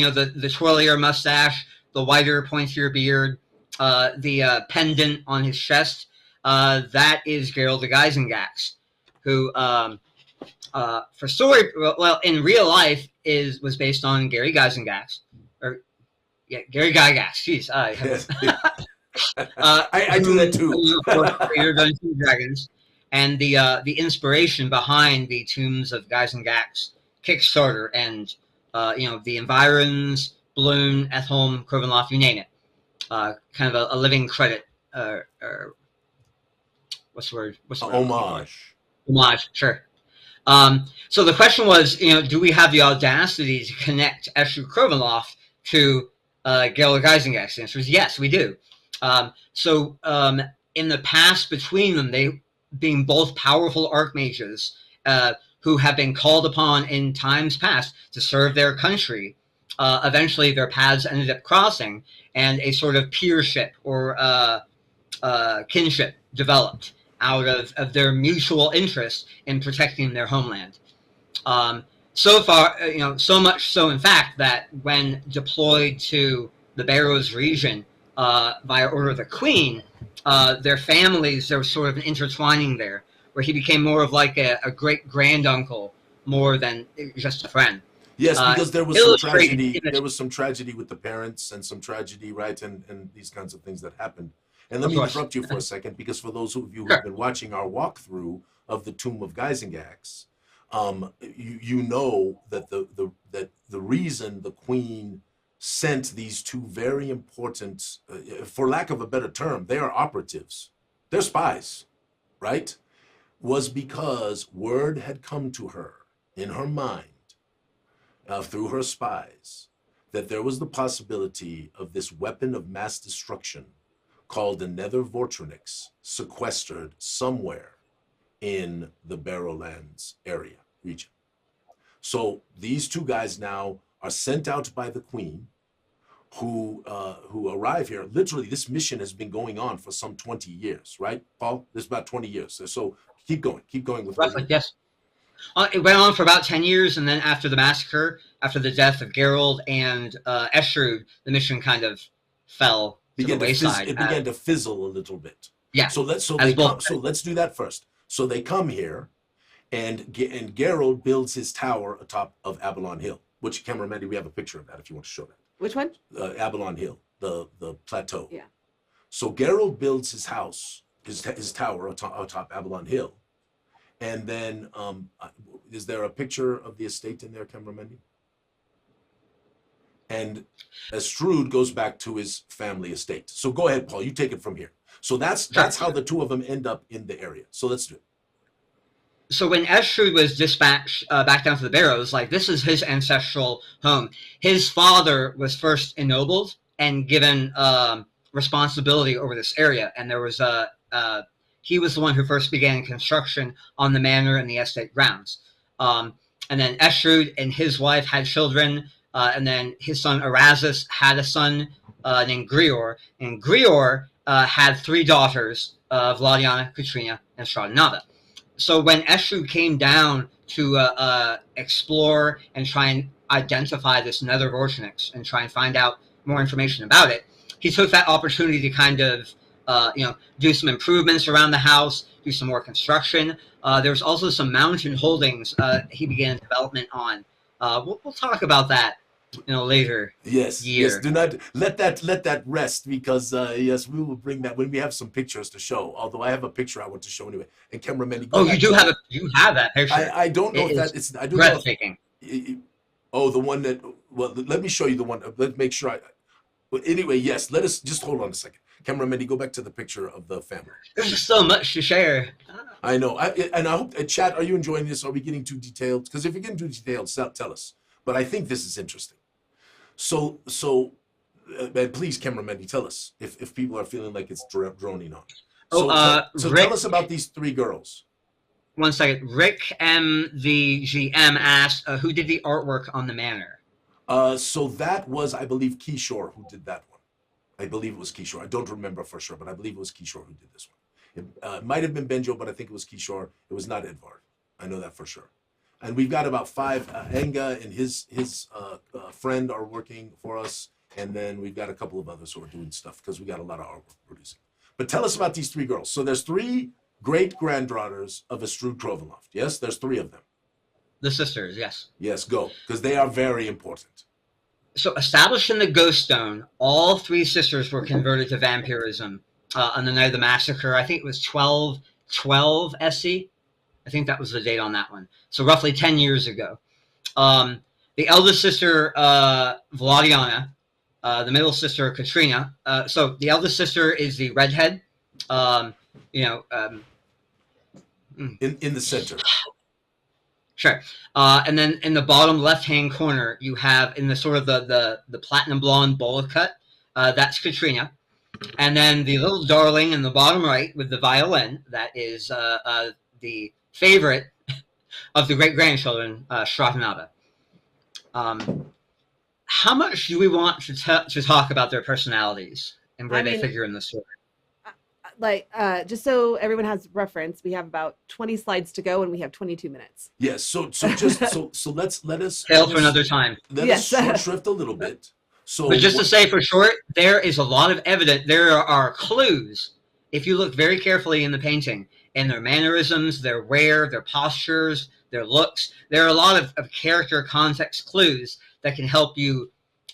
[SPEAKER 3] the twirlier mustache, the wider, pointier beard, the pendant on his chest, that is Gerald the Geisengax, who for story, well, in real life was based on Gary Geisengax, Gary Gygax. Jeez,
[SPEAKER 1] I do that too.
[SPEAKER 3] Creator of Dungeons and Dragons, and the inspiration behind the Tombs of Geisengax Kickstarter, and the environs, Bloom, Ethelm, Crovenloft, you name it. Kind of a living credit. What's the word?
[SPEAKER 1] Homage.
[SPEAKER 3] Homage, sure. So the question was, do we have the audacity to connect Estrud Crovenloft to Gerald Geisengax? The answer is yes, we do. So in the past between them, they being both powerful archmages who have been called upon in times past to serve their country, eventually their paths ended up crossing, and a sort of peership or kinship developed out of their mutual interest in protecting their homeland. So far, so much so, in fact, that when deployed to the Barrows region via order of the Queen, their families, there was sort of an intertwining there, where he became more of like a great-granduncle more than just a friend.
[SPEAKER 1] Yes, because there was some tragedy. There was some tragedy with the parents and some tragedy, right, and these kinds of things that happened. And let me interrupt you for a second, because for those of you who have been watching our walkthrough of the Tomb of Geisengax, you know that the reason the Queen sent these two very important, for lack of a better term, they are operatives, they're spies, right? Was because word had come to her in her mind through her spies that there was the possibility of this weapon of mass destruction called the Nether Vortronix sequestered somewhere in the Barrowlands area region. So these two guys now are sent out by the Queen, who arrive here. Literally, this mission has been going on for some 20 years, right, Paul? There's about 20 years. So keep going with
[SPEAKER 3] roughly, yes. It went on for about 10 years, and then after the massacre, after the death of Gerald and Estrud, the mission kind of fell to the wayside.
[SPEAKER 1] It began to fizzle a little bit.
[SPEAKER 3] Yeah.
[SPEAKER 1] So let's do that first. So they come here, and Gerald builds his tower atop of Avalon Hill, which, Cameraman, we have a picture of that if you want to show that.
[SPEAKER 2] Which one?
[SPEAKER 1] Avalon Hill, the plateau.
[SPEAKER 2] Yeah.
[SPEAKER 1] So Gerald builds his house, his tower atop Avalon Hill. And then, is there a picture of the estate in there, Cameraman? And Astrud goes back to his family estate. So go ahead, Paul. You take it from here. So that's how the two of them end up in the area. So let's do it.
[SPEAKER 3] So when Estrud was dispatched back down to the Barrows, this is his ancestral home. His father was first ennobled and given responsibility over this area, and there was he was the one who first began construction on the manor and the estate grounds. And then Estrud and his wife had children, and then his son Erasmus had a son named Grior, and Grior had 3 daughters, Vladiana, Katrina, and Stradanava. So when Estrud came down to explore and try and identify this nether vortex and try and find out more information about it, he took that opportunity to kind of do some improvements around the house, do some more construction. There's also some mountain holdings he began development on. We'll talk about that later.
[SPEAKER 1] Yes,
[SPEAKER 3] year.
[SPEAKER 1] yes. Do not let that rest, because yes, we will bring that when we have some pictures to show. Although I have a picture I want to show anyway. And cameraman,
[SPEAKER 3] you have that picture.
[SPEAKER 1] I don't know if that it's. I don't
[SPEAKER 3] breathtaking.
[SPEAKER 1] Oh, the one that. Well, let me show you the one. Let's make sure. But anyway, yes. Let us just hold on a second. Cameraman, go back to the picture of the family.
[SPEAKER 3] There's just so much to share.
[SPEAKER 1] I know. And I hope, chat, are you enjoying this? Are we getting too detailed? Because if you're getting too detailed, tell us. But I think this is interesting. So, please, cameraman, tell us if people are feeling like it's droning on. So
[SPEAKER 3] Rick,
[SPEAKER 1] tell us about these 3 girls.
[SPEAKER 3] One second. Rick M, the GM, asked, who did the artwork on the manor?
[SPEAKER 1] So that was, I believe, Kishore who did that one. I believe it was Kishore. I don't remember for sure, but I believe it was Kishore who did this one. It might have been Benjo, but I think it was Kishore. It was not Edvard. I know that for sure. And we've got about 5. Enga and his friend are working for us, and then we've got a couple of others who are doing stuff because we got a lot of artwork producing. But tell us about these 3 girls. So there's 3 great granddaughters of Estrud Crovenloft. Yes, there's 3 of them.
[SPEAKER 3] The sisters, yes.
[SPEAKER 1] Yes, go, because they are very important.
[SPEAKER 3] So established in the Ghost Stone, all 3 sisters were converted to vampirism on the night of the massacre. I think it was 1212 SC. I think that was the date on that one. So roughly 10 years ago. The eldest sister, Vladiana, the middle sister, Katrina. So the eldest sister is the redhead.
[SPEAKER 1] In the center.
[SPEAKER 3] Sure. And then in the bottom left-hand corner, you have in the sort of the platinum blonde bowl cut, that's Katrina. And then the little darling in the bottom right with the violin, that is the favorite of the great-grandchildren, Stratanava. How much do we want to talk about their personalities and where they figure in the story?
[SPEAKER 2] Just so everyone has reference, we have about 20 slides to go and we have 22 minutes.
[SPEAKER 1] Yes. So let us
[SPEAKER 3] tale for another time.
[SPEAKER 1] Let us short shrift a little bit.
[SPEAKER 3] But just to say for short, there is a lot of evidence. There are clues, if you look very carefully in the painting, in their mannerisms, their wear, their postures, their looks. There are a lot of character context clues that can help you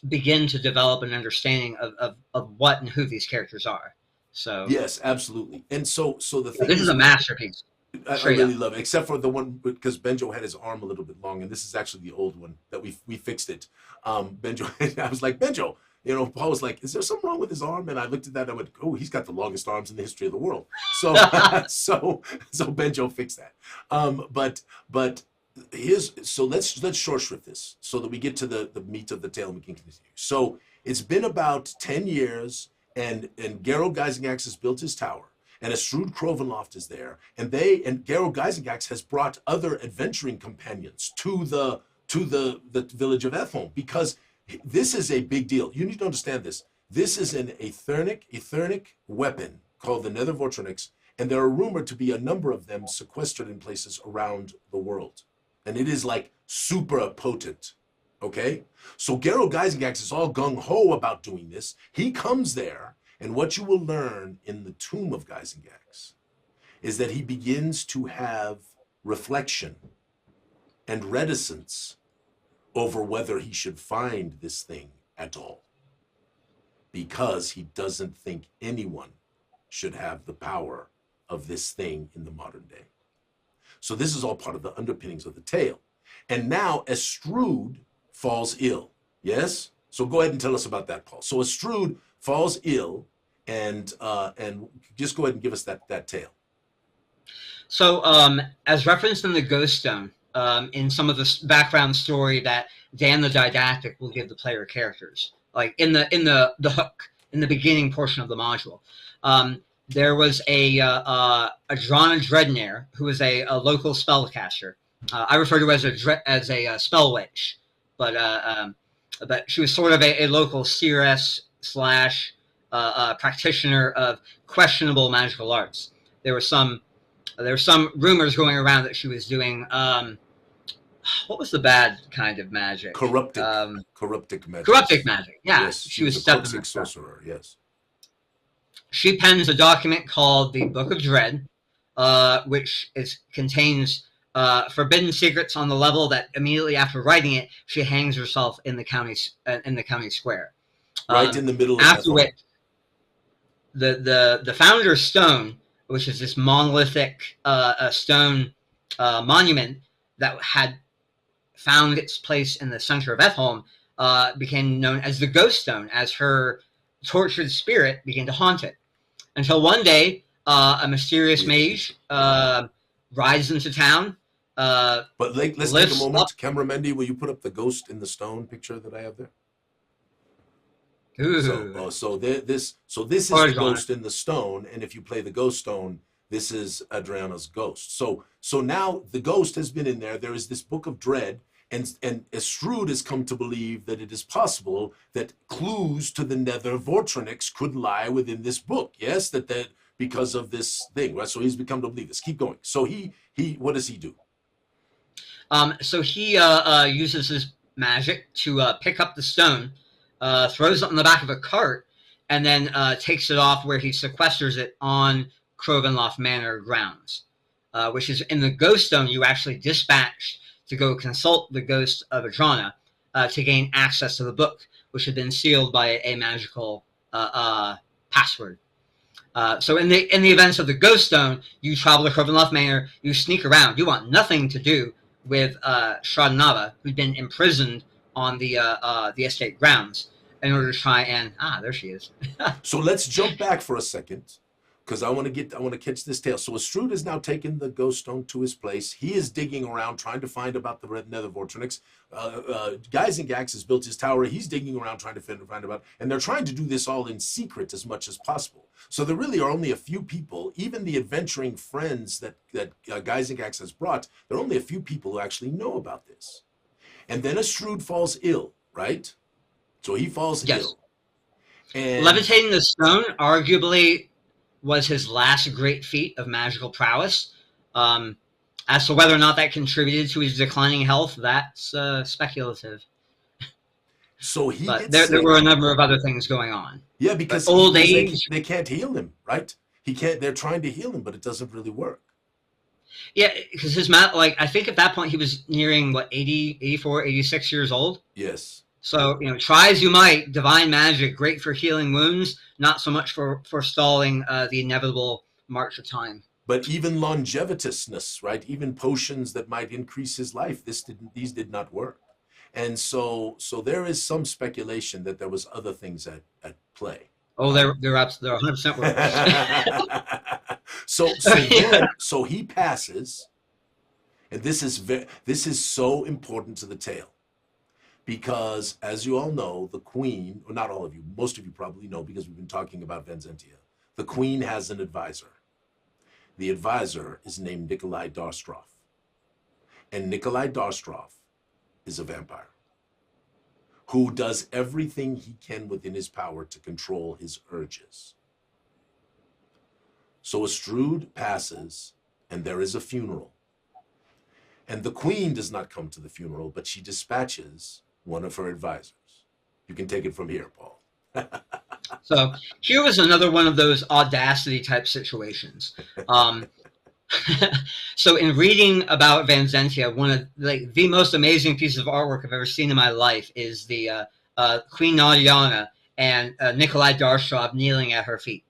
[SPEAKER 3] begin to develop an understanding of what and who these characters are. So
[SPEAKER 1] yes, absolutely. And so the thing
[SPEAKER 3] this is a masterpiece.
[SPEAKER 1] I really love it, except for the one because Benjo had his arm a little bit long, and this is actually the old one that we fixed it. Benjo, I was like, Benjo, Paul was like, is there something wrong with his arm? And I looked at that and I went, oh, he's got the longest arms in the history of the world. So so Benjo fixed that. But let's short shrift this so that we get to the meat of the tale and we can continue. So it's been about 10 years, and Garo Geisengax has built his tower. And Estrud Crovenloft is there, and Garo Geisengax has brought other adventuring companions to the village of Ethholm, because this is a big deal. You need to understand this. This is an etheric weapon called the Nether Vortrix, and there are rumored to be a number of them sequestered in places around the world. And it is like super potent. Okay? So Garo Geisengax is all gung-ho about doing this. He comes there, and what you will learn in the tomb of Geisengax is that he begins to have reflection and reticence over whether he should find this thing at all, because he doesn't think anyone should have the power of this thing in the modern day. So this is all part of the underpinnings of the tale. And now Estrud falls ill. Yes? So go ahead and tell us about that, Paul. So Estrud falls ill, and just go ahead and give us that tale.
[SPEAKER 3] So as referenced in the Ghost Stone, in some of the background story that Dan the Didactic will give the player characters, like in the hook, in the beginning portion of the module. There was a Drana Dreadnare, who was a local spellcaster. I refer to her as a spell witch, but she was sort of a local seeress / practitioner of questionable magical arts. There were some rumors going around that she was doing what was the bad kind of magic?
[SPEAKER 1] Corruptic magic.
[SPEAKER 3] Corruptic magic. Yeah,
[SPEAKER 1] Yes,
[SPEAKER 3] she was
[SPEAKER 1] a
[SPEAKER 3] stepping
[SPEAKER 1] corpsic sorcerer. Yes.
[SPEAKER 3] She pens a document called the Book of Dread, which contains forbidden secrets on the level that immediately after writing it, she hangs herself in the county square.
[SPEAKER 1] Right in the middle of
[SPEAKER 3] after which, the founder's stone, which is this monolithic stone monument that had found its place in the center of Etholm, became known as the Ghost Stone, as her tortured spirit began to haunt it. Until one day, a mysterious mage rides into town.
[SPEAKER 1] But let's take a moment. Camera Mendy, will you put up the ghost in the stone picture that I have there?
[SPEAKER 3] Ooh.
[SPEAKER 1] So this is the ghost in the stone, and if you play the ghost stone, this is Adriana's ghost. So now the ghost has been in there. There is this Book of Dread, and Estrud has come to believe that it is possible that clues to the Nether Vortronics could lie within this book. Yes, that because of this thing. Right? So he's become to believe this. Keep going. So he what does he do?
[SPEAKER 3] So he uses his magic to pick up the stone, throws it on the back of a cart, and then takes it off where he sequesters it on Crovenloft Manor grounds, which is in the Ghost Stone. You actually dispatched to go consult the ghost of Adrana to gain access to the book, which had been sealed by a magical password. So in the events of the Ghost Stone, you travel to Crovenloft Manor, you sneak around. You want nothing to do with Shradanava, who'd been imprisoned on the estate grounds, in order to try and there she is.
[SPEAKER 1] So let's jump back for a second, because I want to catch this tale. So Estrud has now taken the ghost stone to his place. He is digging around trying to find about the Red Nether Vortronics. Geisengax has built his tower. He's digging around trying to find about, and they're trying to do this all in secret as much as possible. So there really are only a few people, even the adventuring friends that Geisengax has brought, there are only a few people who actually know about this. And then Estrud falls ill, right? So he falls ill. And
[SPEAKER 3] levitating the stone arguably was his last great feat of magical prowess. As to whether or not that contributed to his declining health, that's speculative.
[SPEAKER 1] So
[SPEAKER 3] there were a number of other things going on.
[SPEAKER 1] Yeah, because
[SPEAKER 3] old age,
[SPEAKER 1] they can't heal him, right? He can't. They're trying to heal him, but it doesn't really work.
[SPEAKER 3] Yeah, because his I think at that point he was nearing 80, 84, 86 years old.
[SPEAKER 1] Yes.
[SPEAKER 3] So, try as you might, divine magic, great for healing wounds, not so much for forestalling the inevitable march of time.
[SPEAKER 1] But even longevitousness, right? Even potions that might increase his life, these did not work. And so there is some speculation that there was other things at play.
[SPEAKER 3] Oh, they're 100% work.
[SPEAKER 1] So he passes, and this is so important to the tale. Because, as you all know, the queen, or not all of you, most of you probably know because we've been talking about Vanzentia, the queen has an advisor. The advisor is named Nikolai Darstrov. And Nikolai Darstrov is a vampire who does everything he can within his power to control his urges. So Estrud passes, and there is a funeral. And the queen does not come to the funeral, but she dispatches one of her advisors. You can take it from here, Paul.
[SPEAKER 3] So here was another one of those audacity type situations. So in reading about Vanzentia, one of the most amazing pieces of artwork I've ever seen in my life is the Queen Nadiana and Nikolai Darstrov kneeling at her feet.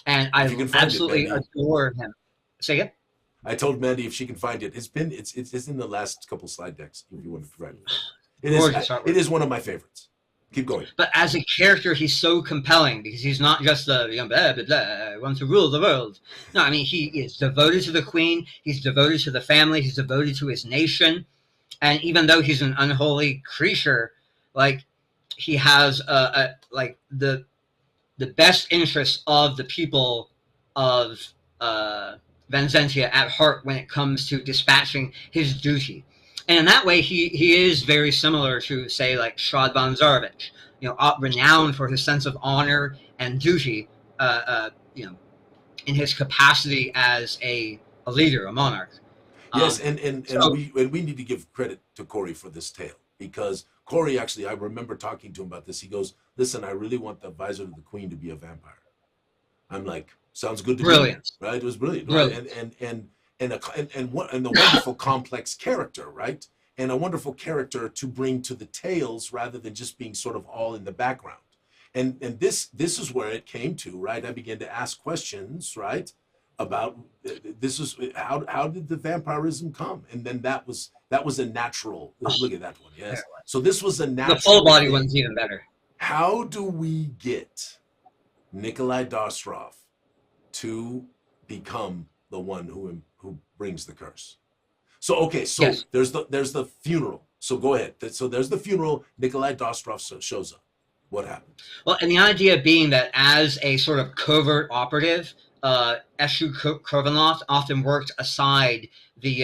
[SPEAKER 3] And I absolutely adore him. Say again?
[SPEAKER 1] I told Mandy if she can find it. It's in the last couple slide decks if you want to write it. It is one of my favorites. Keep going.
[SPEAKER 3] But as a character, he's so compelling because he's not just blah, blah, blah, wants to rule the world. No, I mean, he is devoted to the queen. He's devoted to the family. He's devoted to his nation. And even though he's an unholy creature, he has the best interests of the people of Vanzentia at heart when it comes to dispatching his duty. And in that way, he is very similar to, say, like Strahd von Zarovich, renowned for his sense of honor and duty, in his capacity as a leader, a monarch.
[SPEAKER 1] Yes, and
[SPEAKER 3] so,
[SPEAKER 1] we need to give credit to Corey for this tale, because Corey, actually, I remember talking to him about this. He goes, "Listen, I really want the advisor of the queen to be a vampire." I'm like, "Sounds good to me." Right? It was brilliant. Right? And the wonderful complex character, right? And a wonderful character to bring to the tales rather than just being sort of all in the background. And this is where it came to, right? I began to ask questions, right? About this is how did the vampirism come? And then that was a natural. Look at that one, yes. So this was a natural.
[SPEAKER 3] The full body one's even better.
[SPEAKER 1] How do we get Nikolai Darstrov to become the one who brings the curse? So okay, so
[SPEAKER 3] yes.
[SPEAKER 1] there's the funeral. So go ahead. So there's the funeral. Nikolai Darstrov shows up. What happens?
[SPEAKER 3] Well, and the idea being that as a sort of covert operative, Eshu Crovenloft often worked aside the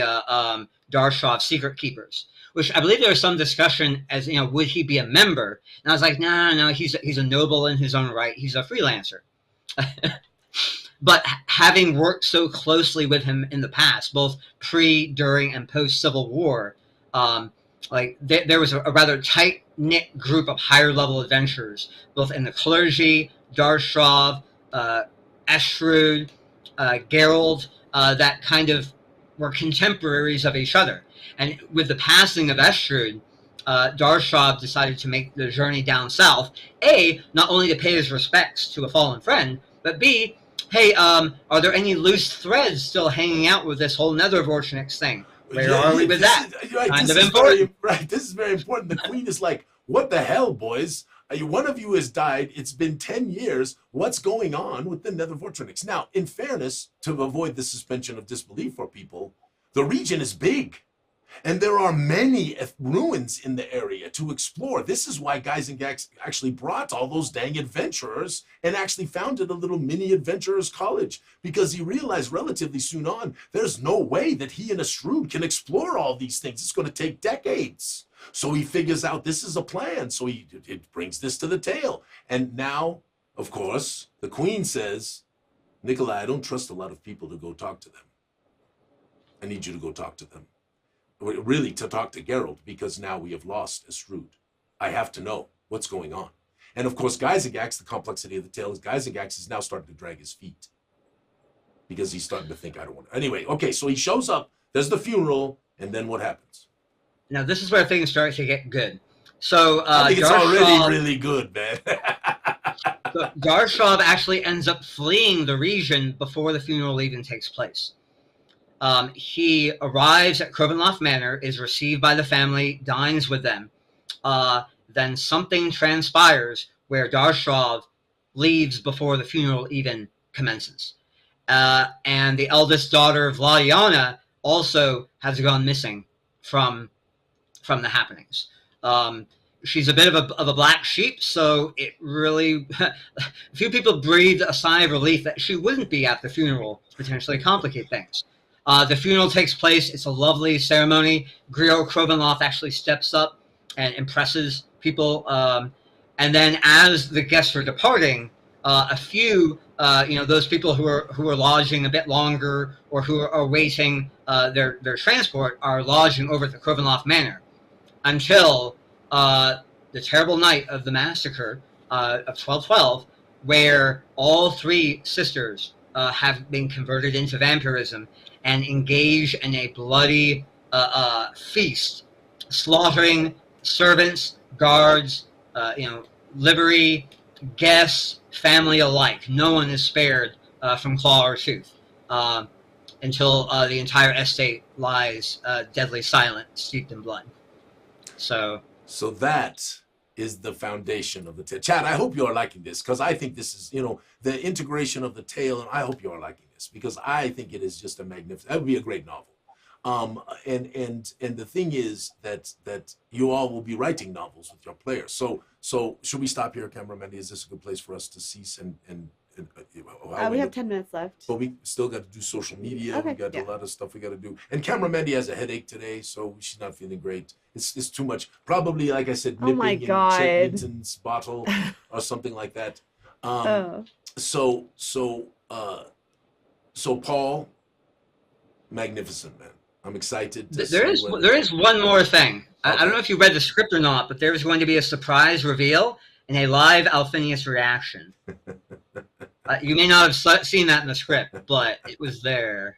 [SPEAKER 3] Darstrov secret keepers, which I believe there was some discussion as, would he be a member? And I was like, no, he's a noble in his own right. He's a freelancer. But having worked so closely with him in the past, both pre, during, and post-Civil War, there was a rather tight-knit group of higher-level adventurers, both in the clergy, Darstrov, Estrud, Gerald, that kind of were contemporaries of each other. And with the passing of Estrud, Darstrov decided to make the journey down south, A, not only to pay his respects to a fallen friend, but B, hey, are there any loose threads still hanging out with this whole Nether Vortex thing? Where are we with that? Kind of important.
[SPEAKER 1] This is very important. The queen is like, what the hell, boys? One of you has died. It's been 10 years. What's going on with the Nether Vortex? Now, in fairness, to avoid the suspension of disbelief for people, the region is big. And there are many ruins in the area to explore. This is why Guys and Gags actually brought all those dang adventurers and actually founded a little mini adventurers college, because he realized relatively soon on, there's no way that he and Estrud can explore all these things. It's going to take decades. So he figures out this is a plan. So it brings this to the tale. And now, of course, the queen says, Nikolai, I don't trust a lot of people to go talk to them. I need you to go talk to them. Really, to talk to Geralt, because now we have lost Estrud. I have to know what's going on. And of course, Gyzagax, the complexity of the tale is Gyzagax is now starting to drag his feet, because he's starting to think, I don't want to. Anyway, okay, so he shows up, there's the funeral, and then what happens?
[SPEAKER 3] Now, this is where things start to get good. So,
[SPEAKER 1] I think it's already really good, man.
[SPEAKER 3] So Darstrov actually ends up fleeing the region before the funeral even takes place. He arrives at Crovenloft Manor, is received by the family, dines with them. Then something transpires where Darstrov leaves before the funeral even commences. And the eldest daughter, Vladiana, also has gone missing from the happenings. She's a bit of a black sheep, so it really a few people breathed a sigh of relief that she wouldn't be at the funeral to potentially complicate things. The funeral takes place. It's a lovely ceremony. Griot Crovenloft actually steps up and impresses people. And then as the guests are departing, a few, those people who are lodging a bit longer or who are awaiting their transport are lodging over at the Crovenloft Manor until the terrible night of the massacre of 1212, where all three sisters have been converted into vampirism and engage in a bloody feast, slaughtering servants, guards, livery, guests, family alike. No one is spared from claw or tooth until the entire estate lies deadly silent, steeped in blood. So
[SPEAKER 1] that is the foundation of the tale. Chad, I hope you are liking this, because I think this is, the integration of the tale, and I hope you are liking this, because I think it is just a magnificent, that would be a great novel. And the thing is that you all will be writing novels with your players. So should we stop here, cameraman? Is this a good place for us to cease
[SPEAKER 2] We have 10 minutes left.
[SPEAKER 1] But we still got to do social media.
[SPEAKER 2] Okay,
[SPEAKER 1] We got
[SPEAKER 2] yeah.
[SPEAKER 1] a lot of stuff we got to do. And Camera Mandy has a headache today, so she's not feeling great. It's too much. Probably, like I said,
[SPEAKER 2] Oh my
[SPEAKER 1] nipping in
[SPEAKER 2] God.
[SPEAKER 1] Chet Minton's bottle or something like that.
[SPEAKER 2] Oh.
[SPEAKER 1] So Paul, magnificent, man. I'm excited. To
[SPEAKER 3] There is one more thing. I don't know if you read the script or not, but there's going to be a surprise reveal and a live Alphinius reaction. You may not have seen that in the script, but it was there.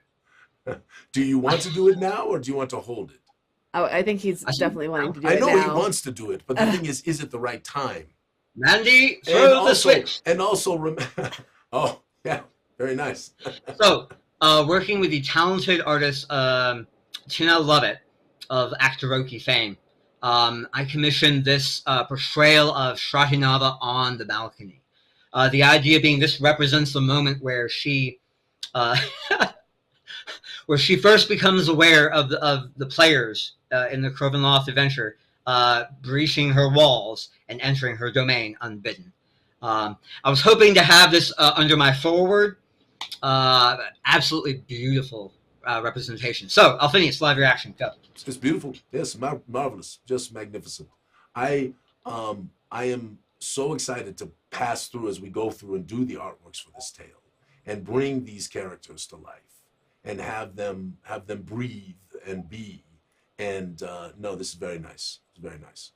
[SPEAKER 1] Do you want to do it now, or do you want to hold it?
[SPEAKER 2] Oh, I think he's definitely wanting to do it
[SPEAKER 1] I know
[SPEAKER 2] now.
[SPEAKER 1] he wants to do it, but the thing is it the right time?
[SPEAKER 3] Mandy, throw the switch.
[SPEAKER 1] And also, oh, yeah, very nice.
[SPEAKER 3] So, working with the talented artist Tina Lovett of Actoroki fame, I commissioned this portrayal of Shratinava on the balcony. The idea being this represents the moment where she first becomes aware of the players in the Crovenloft adventure breaching her walls and entering her domain unbidden. I was hoping to have this under my foreword. Absolutely beautiful representation. So, Alphinius, live reaction, go.
[SPEAKER 1] It's beautiful. Yes, marvelous, just magnificent. I am so excited to pass through as we go through and do the artworks for this tale, and bring these characters to life, and have them breathe and be. And no, this is very nice. It's very nice.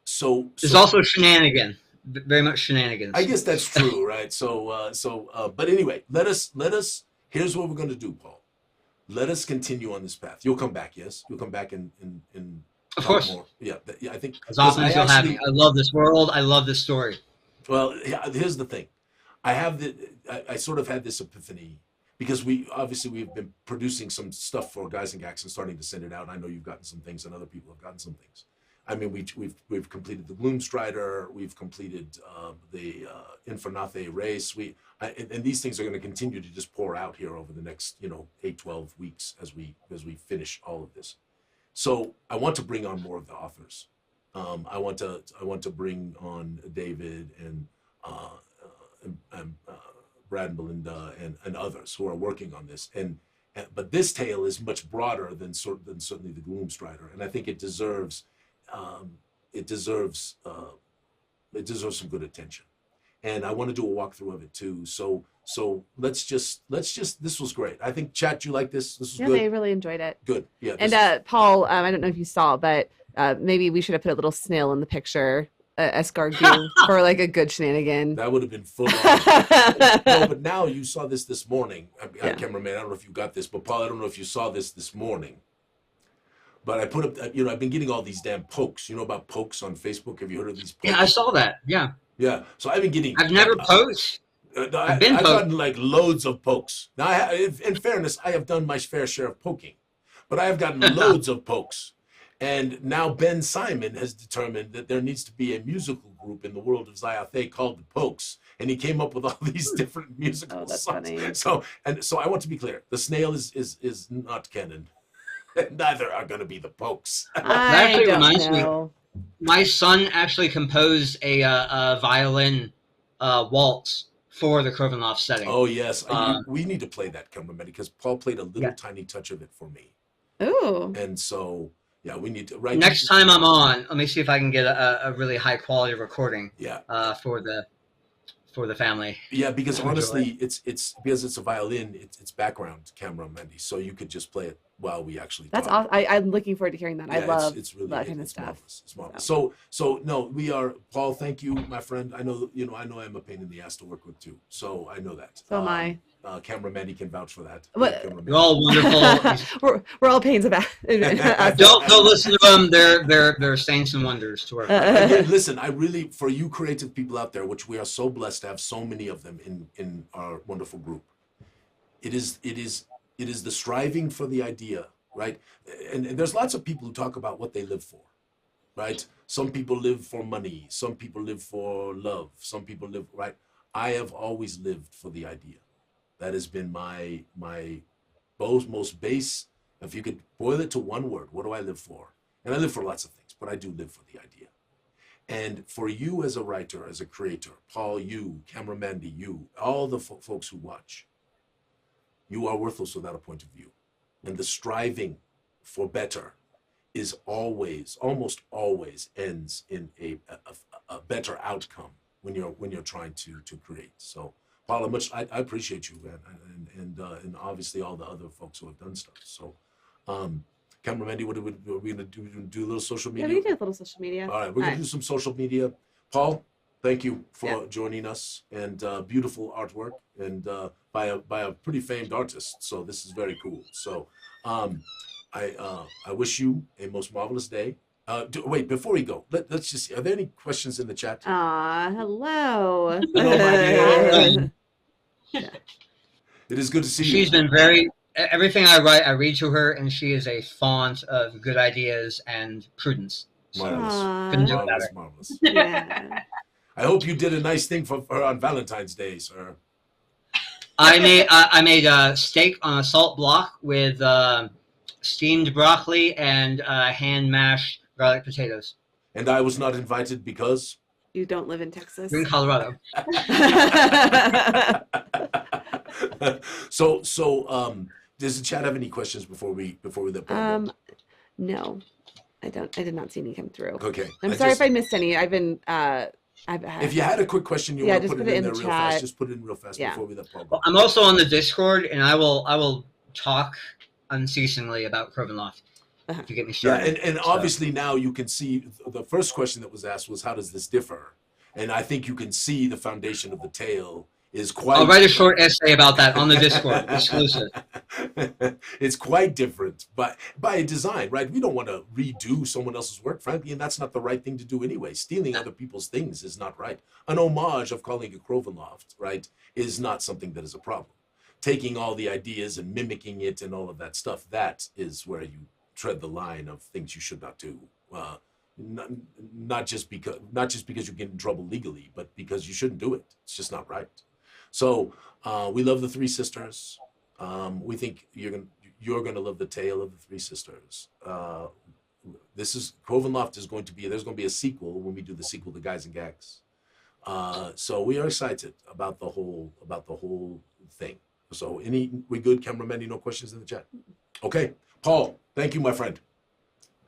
[SPEAKER 1] So
[SPEAKER 3] there's also shenanigan. Very much shenanigans.
[SPEAKER 1] I guess that's true, right? But anyway, let us. Here's what we're going to do, Paul. Let us continue on this path. You'll come back, yes? You'll come back in
[SPEAKER 3] of course.
[SPEAKER 1] More. Yeah, I think
[SPEAKER 3] as often as you'll have me. I love this world. I love this story.
[SPEAKER 1] Well, here's the thing. I sort of had this epiphany because we've been producing some stuff for Guys and Gax and starting to send it out. I know you've gotten some things, and other people have gotten some things. I mean, we've completed the Gloomstrider, we've completed the Infernathe race. And these things are going to continue to just pour out here over the next 8-12 weeks as we finish all of this. So I want to bring on more of the authors. I want to bring on David and Brad and Belinda and others who are working on this. But this tale is much broader than certainly the Gloomstrider, and I think it deserves some good attention. And I want to do a walkthrough of it too. So let's just this was great. I think, chat, you like this? This was good.
[SPEAKER 2] Yeah, they really enjoyed it.
[SPEAKER 1] Good. Yeah.
[SPEAKER 2] And Paul, I don't know if you saw, but maybe we should have put a little snail in the picture, escargot, for like a good shenanigan.
[SPEAKER 1] That would have been full on. No, but now you saw this morning. Cameraman, I don't know if you got this, but Paul, I don't know if you saw this morning. But I put up, I've been getting all these damn pokes. You know about pokes on Facebook? Have you heard of these pokes?
[SPEAKER 3] Yeah, I saw that. Yeah.
[SPEAKER 1] Yeah. So I've been getting.
[SPEAKER 3] I've never poked.
[SPEAKER 1] I've gotten like loads of pokes. Now, in fairness, I have done my fair share of poking, but I have gotten loads of pokes. And now Ben Simon has determined that there needs to be a musical group in the world of Zyathé called the Pokes, and he came up with all these different musical
[SPEAKER 2] that's
[SPEAKER 1] songs.
[SPEAKER 2] funny.
[SPEAKER 1] So I want to be clear: the snail is not canon. Neither are going to be the Pokes.
[SPEAKER 3] That actually reminds
[SPEAKER 2] know.
[SPEAKER 3] me. My son actually composed a violin waltz for the Crovenloft setting.
[SPEAKER 1] Oh yes, we need to play that, cameraman, because Paul played a little tiny touch of it for me.
[SPEAKER 2] Ooh.
[SPEAKER 1] And so we need to
[SPEAKER 3] Next time I'm on, let me see if I can get a really high quality recording.
[SPEAKER 1] Yeah.
[SPEAKER 3] For the family.
[SPEAKER 1] Yeah, because honestly, it's because it's a violin. It's background camera, Mandy. So you could just play it while we actually.
[SPEAKER 2] That's
[SPEAKER 1] talk.
[SPEAKER 2] awesome. I'm looking forward to hearing that.
[SPEAKER 1] Yeah,
[SPEAKER 2] I love
[SPEAKER 1] it's really,
[SPEAKER 2] that kind of stuff.
[SPEAKER 1] Marvelous. It's marvelous. So no, we are, Paul. Thank you, my friend. I know I'm a pain in the ass to work with too. So I know that.
[SPEAKER 2] So am I.
[SPEAKER 1] Camera Mandy can vouch for that.
[SPEAKER 3] You're all wonderful.
[SPEAKER 2] we're all pains about.
[SPEAKER 3] Don't listen to them. They're saints and wonders to work with.
[SPEAKER 1] Again, listen, I really, for you creative people out there, which we are so blessed to have so many of them in our wonderful group, it is the striving for the idea, right? And there's lots of people who talk about what they live for, right? Some people live for money, some people live for love, some people live, right? I have always lived for the idea. That has been my most base If you could boil it to one word, what do I live for? And I live for lots of things, but I do live for the idea. And for you as a writer, as a creator, Paul, you, Cameramandy, you, all the folks who watch, you are worthless without a point of view. And the striving for better is always, almost always ends in a better outcome when you're trying to create. So, Paula, I appreciate you, and obviously all the other folks who have done stuff. So, Cameramandy, what are we gonna do? Do a little social media?
[SPEAKER 2] Yeah, we can do a little social media.
[SPEAKER 1] All right, we're gonna do some social media. Paul, thank you for joining us, and beautiful artwork, and by a pretty famed artist. So this is very cool. So I wish you a most marvelous day. Wait, before we go, let's just see. Are there any questions in the chat?
[SPEAKER 2] Hello.
[SPEAKER 1] Hello, my dear. It is good to see you.
[SPEAKER 3] She's been everything I write, I read to her, and she is a font of good ideas and prudence.
[SPEAKER 1] Marvelous.
[SPEAKER 3] Couldn't do it
[SPEAKER 1] Marvelous,
[SPEAKER 3] better.
[SPEAKER 1] marvelous.
[SPEAKER 2] Yeah.
[SPEAKER 1] I hope you did a nice thing for her on Valentine's Day, sir.
[SPEAKER 3] I made a steak on a salt block with steamed broccoli and hand mashed garlic potatoes.
[SPEAKER 1] And I was not invited because?
[SPEAKER 2] You don't live in Texas.
[SPEAKER 3] We're in Colorado.
[SPEAKER 1] So does the chat have any questions before we let Paul go?
[SPEAKER 2] No, I did not see any come through.
[SPEAKER 1] Okay.
[SPEAKER 2] I'm sorry if I missed any. I've been
[SPEAKER 1] if you had a quick question you want to
[SPEAKER 2] just
[SPEAKER 1] put it in there
[SPEAKER 2] the
[SPEAKER 1] real
[SPEAKER 2] chat.
[SPEAKER 1] fast, just put it in real fast before we let Paul go.
[SPEAKER 3] Well, I'm also on the Discord, and I will talk unceasingly about Crovenloft to get me started.
[SPEAKER 1] Yeah, and obviously now you can see the first question that was asked was how does this differ? And I think you can see the foundation of the tale is quite.
[SPEAKER 3] I'll write a short essay about that on the Discord, exclusive.
[SPEAKER 1] It's quite different, but by design, right? We don't want to redo someone else's work, frankly, and that's not the right thing to do anyway. Stealing other people's things is not right. An homage of calling it Crovenloft, right, is not something that is a problem. Taking all the ideas and mimicking it and all of that stuff, that is where you tread the line of things you should not do. Not just because you get in trouble legally, but because you shouldn't do it. It's just not right. So we love the Three Sisters. We think you're gonna love the tale of the Three Sisters. This is Crovenloft is going to be there's going to be a sequel when we do the sequel to Guys and Gags. So we are excited about the whole thing. So we good, Cameraman? No questions in the chat. Okay, Paul, thank you, my friend.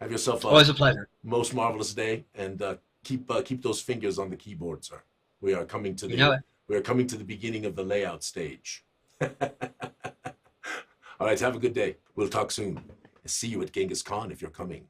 [SPEAKER 1] Have yourself
[SPEAKER 3] Always a pleasure.
[SPEAKER 1] Most marvelous day, and keep those fingers on the keyboard, sir. We are coming to we are coming to the beginning of the layout stage. All right, have a good day. We'll talk soon. See you at Genghis Khan if you're coming.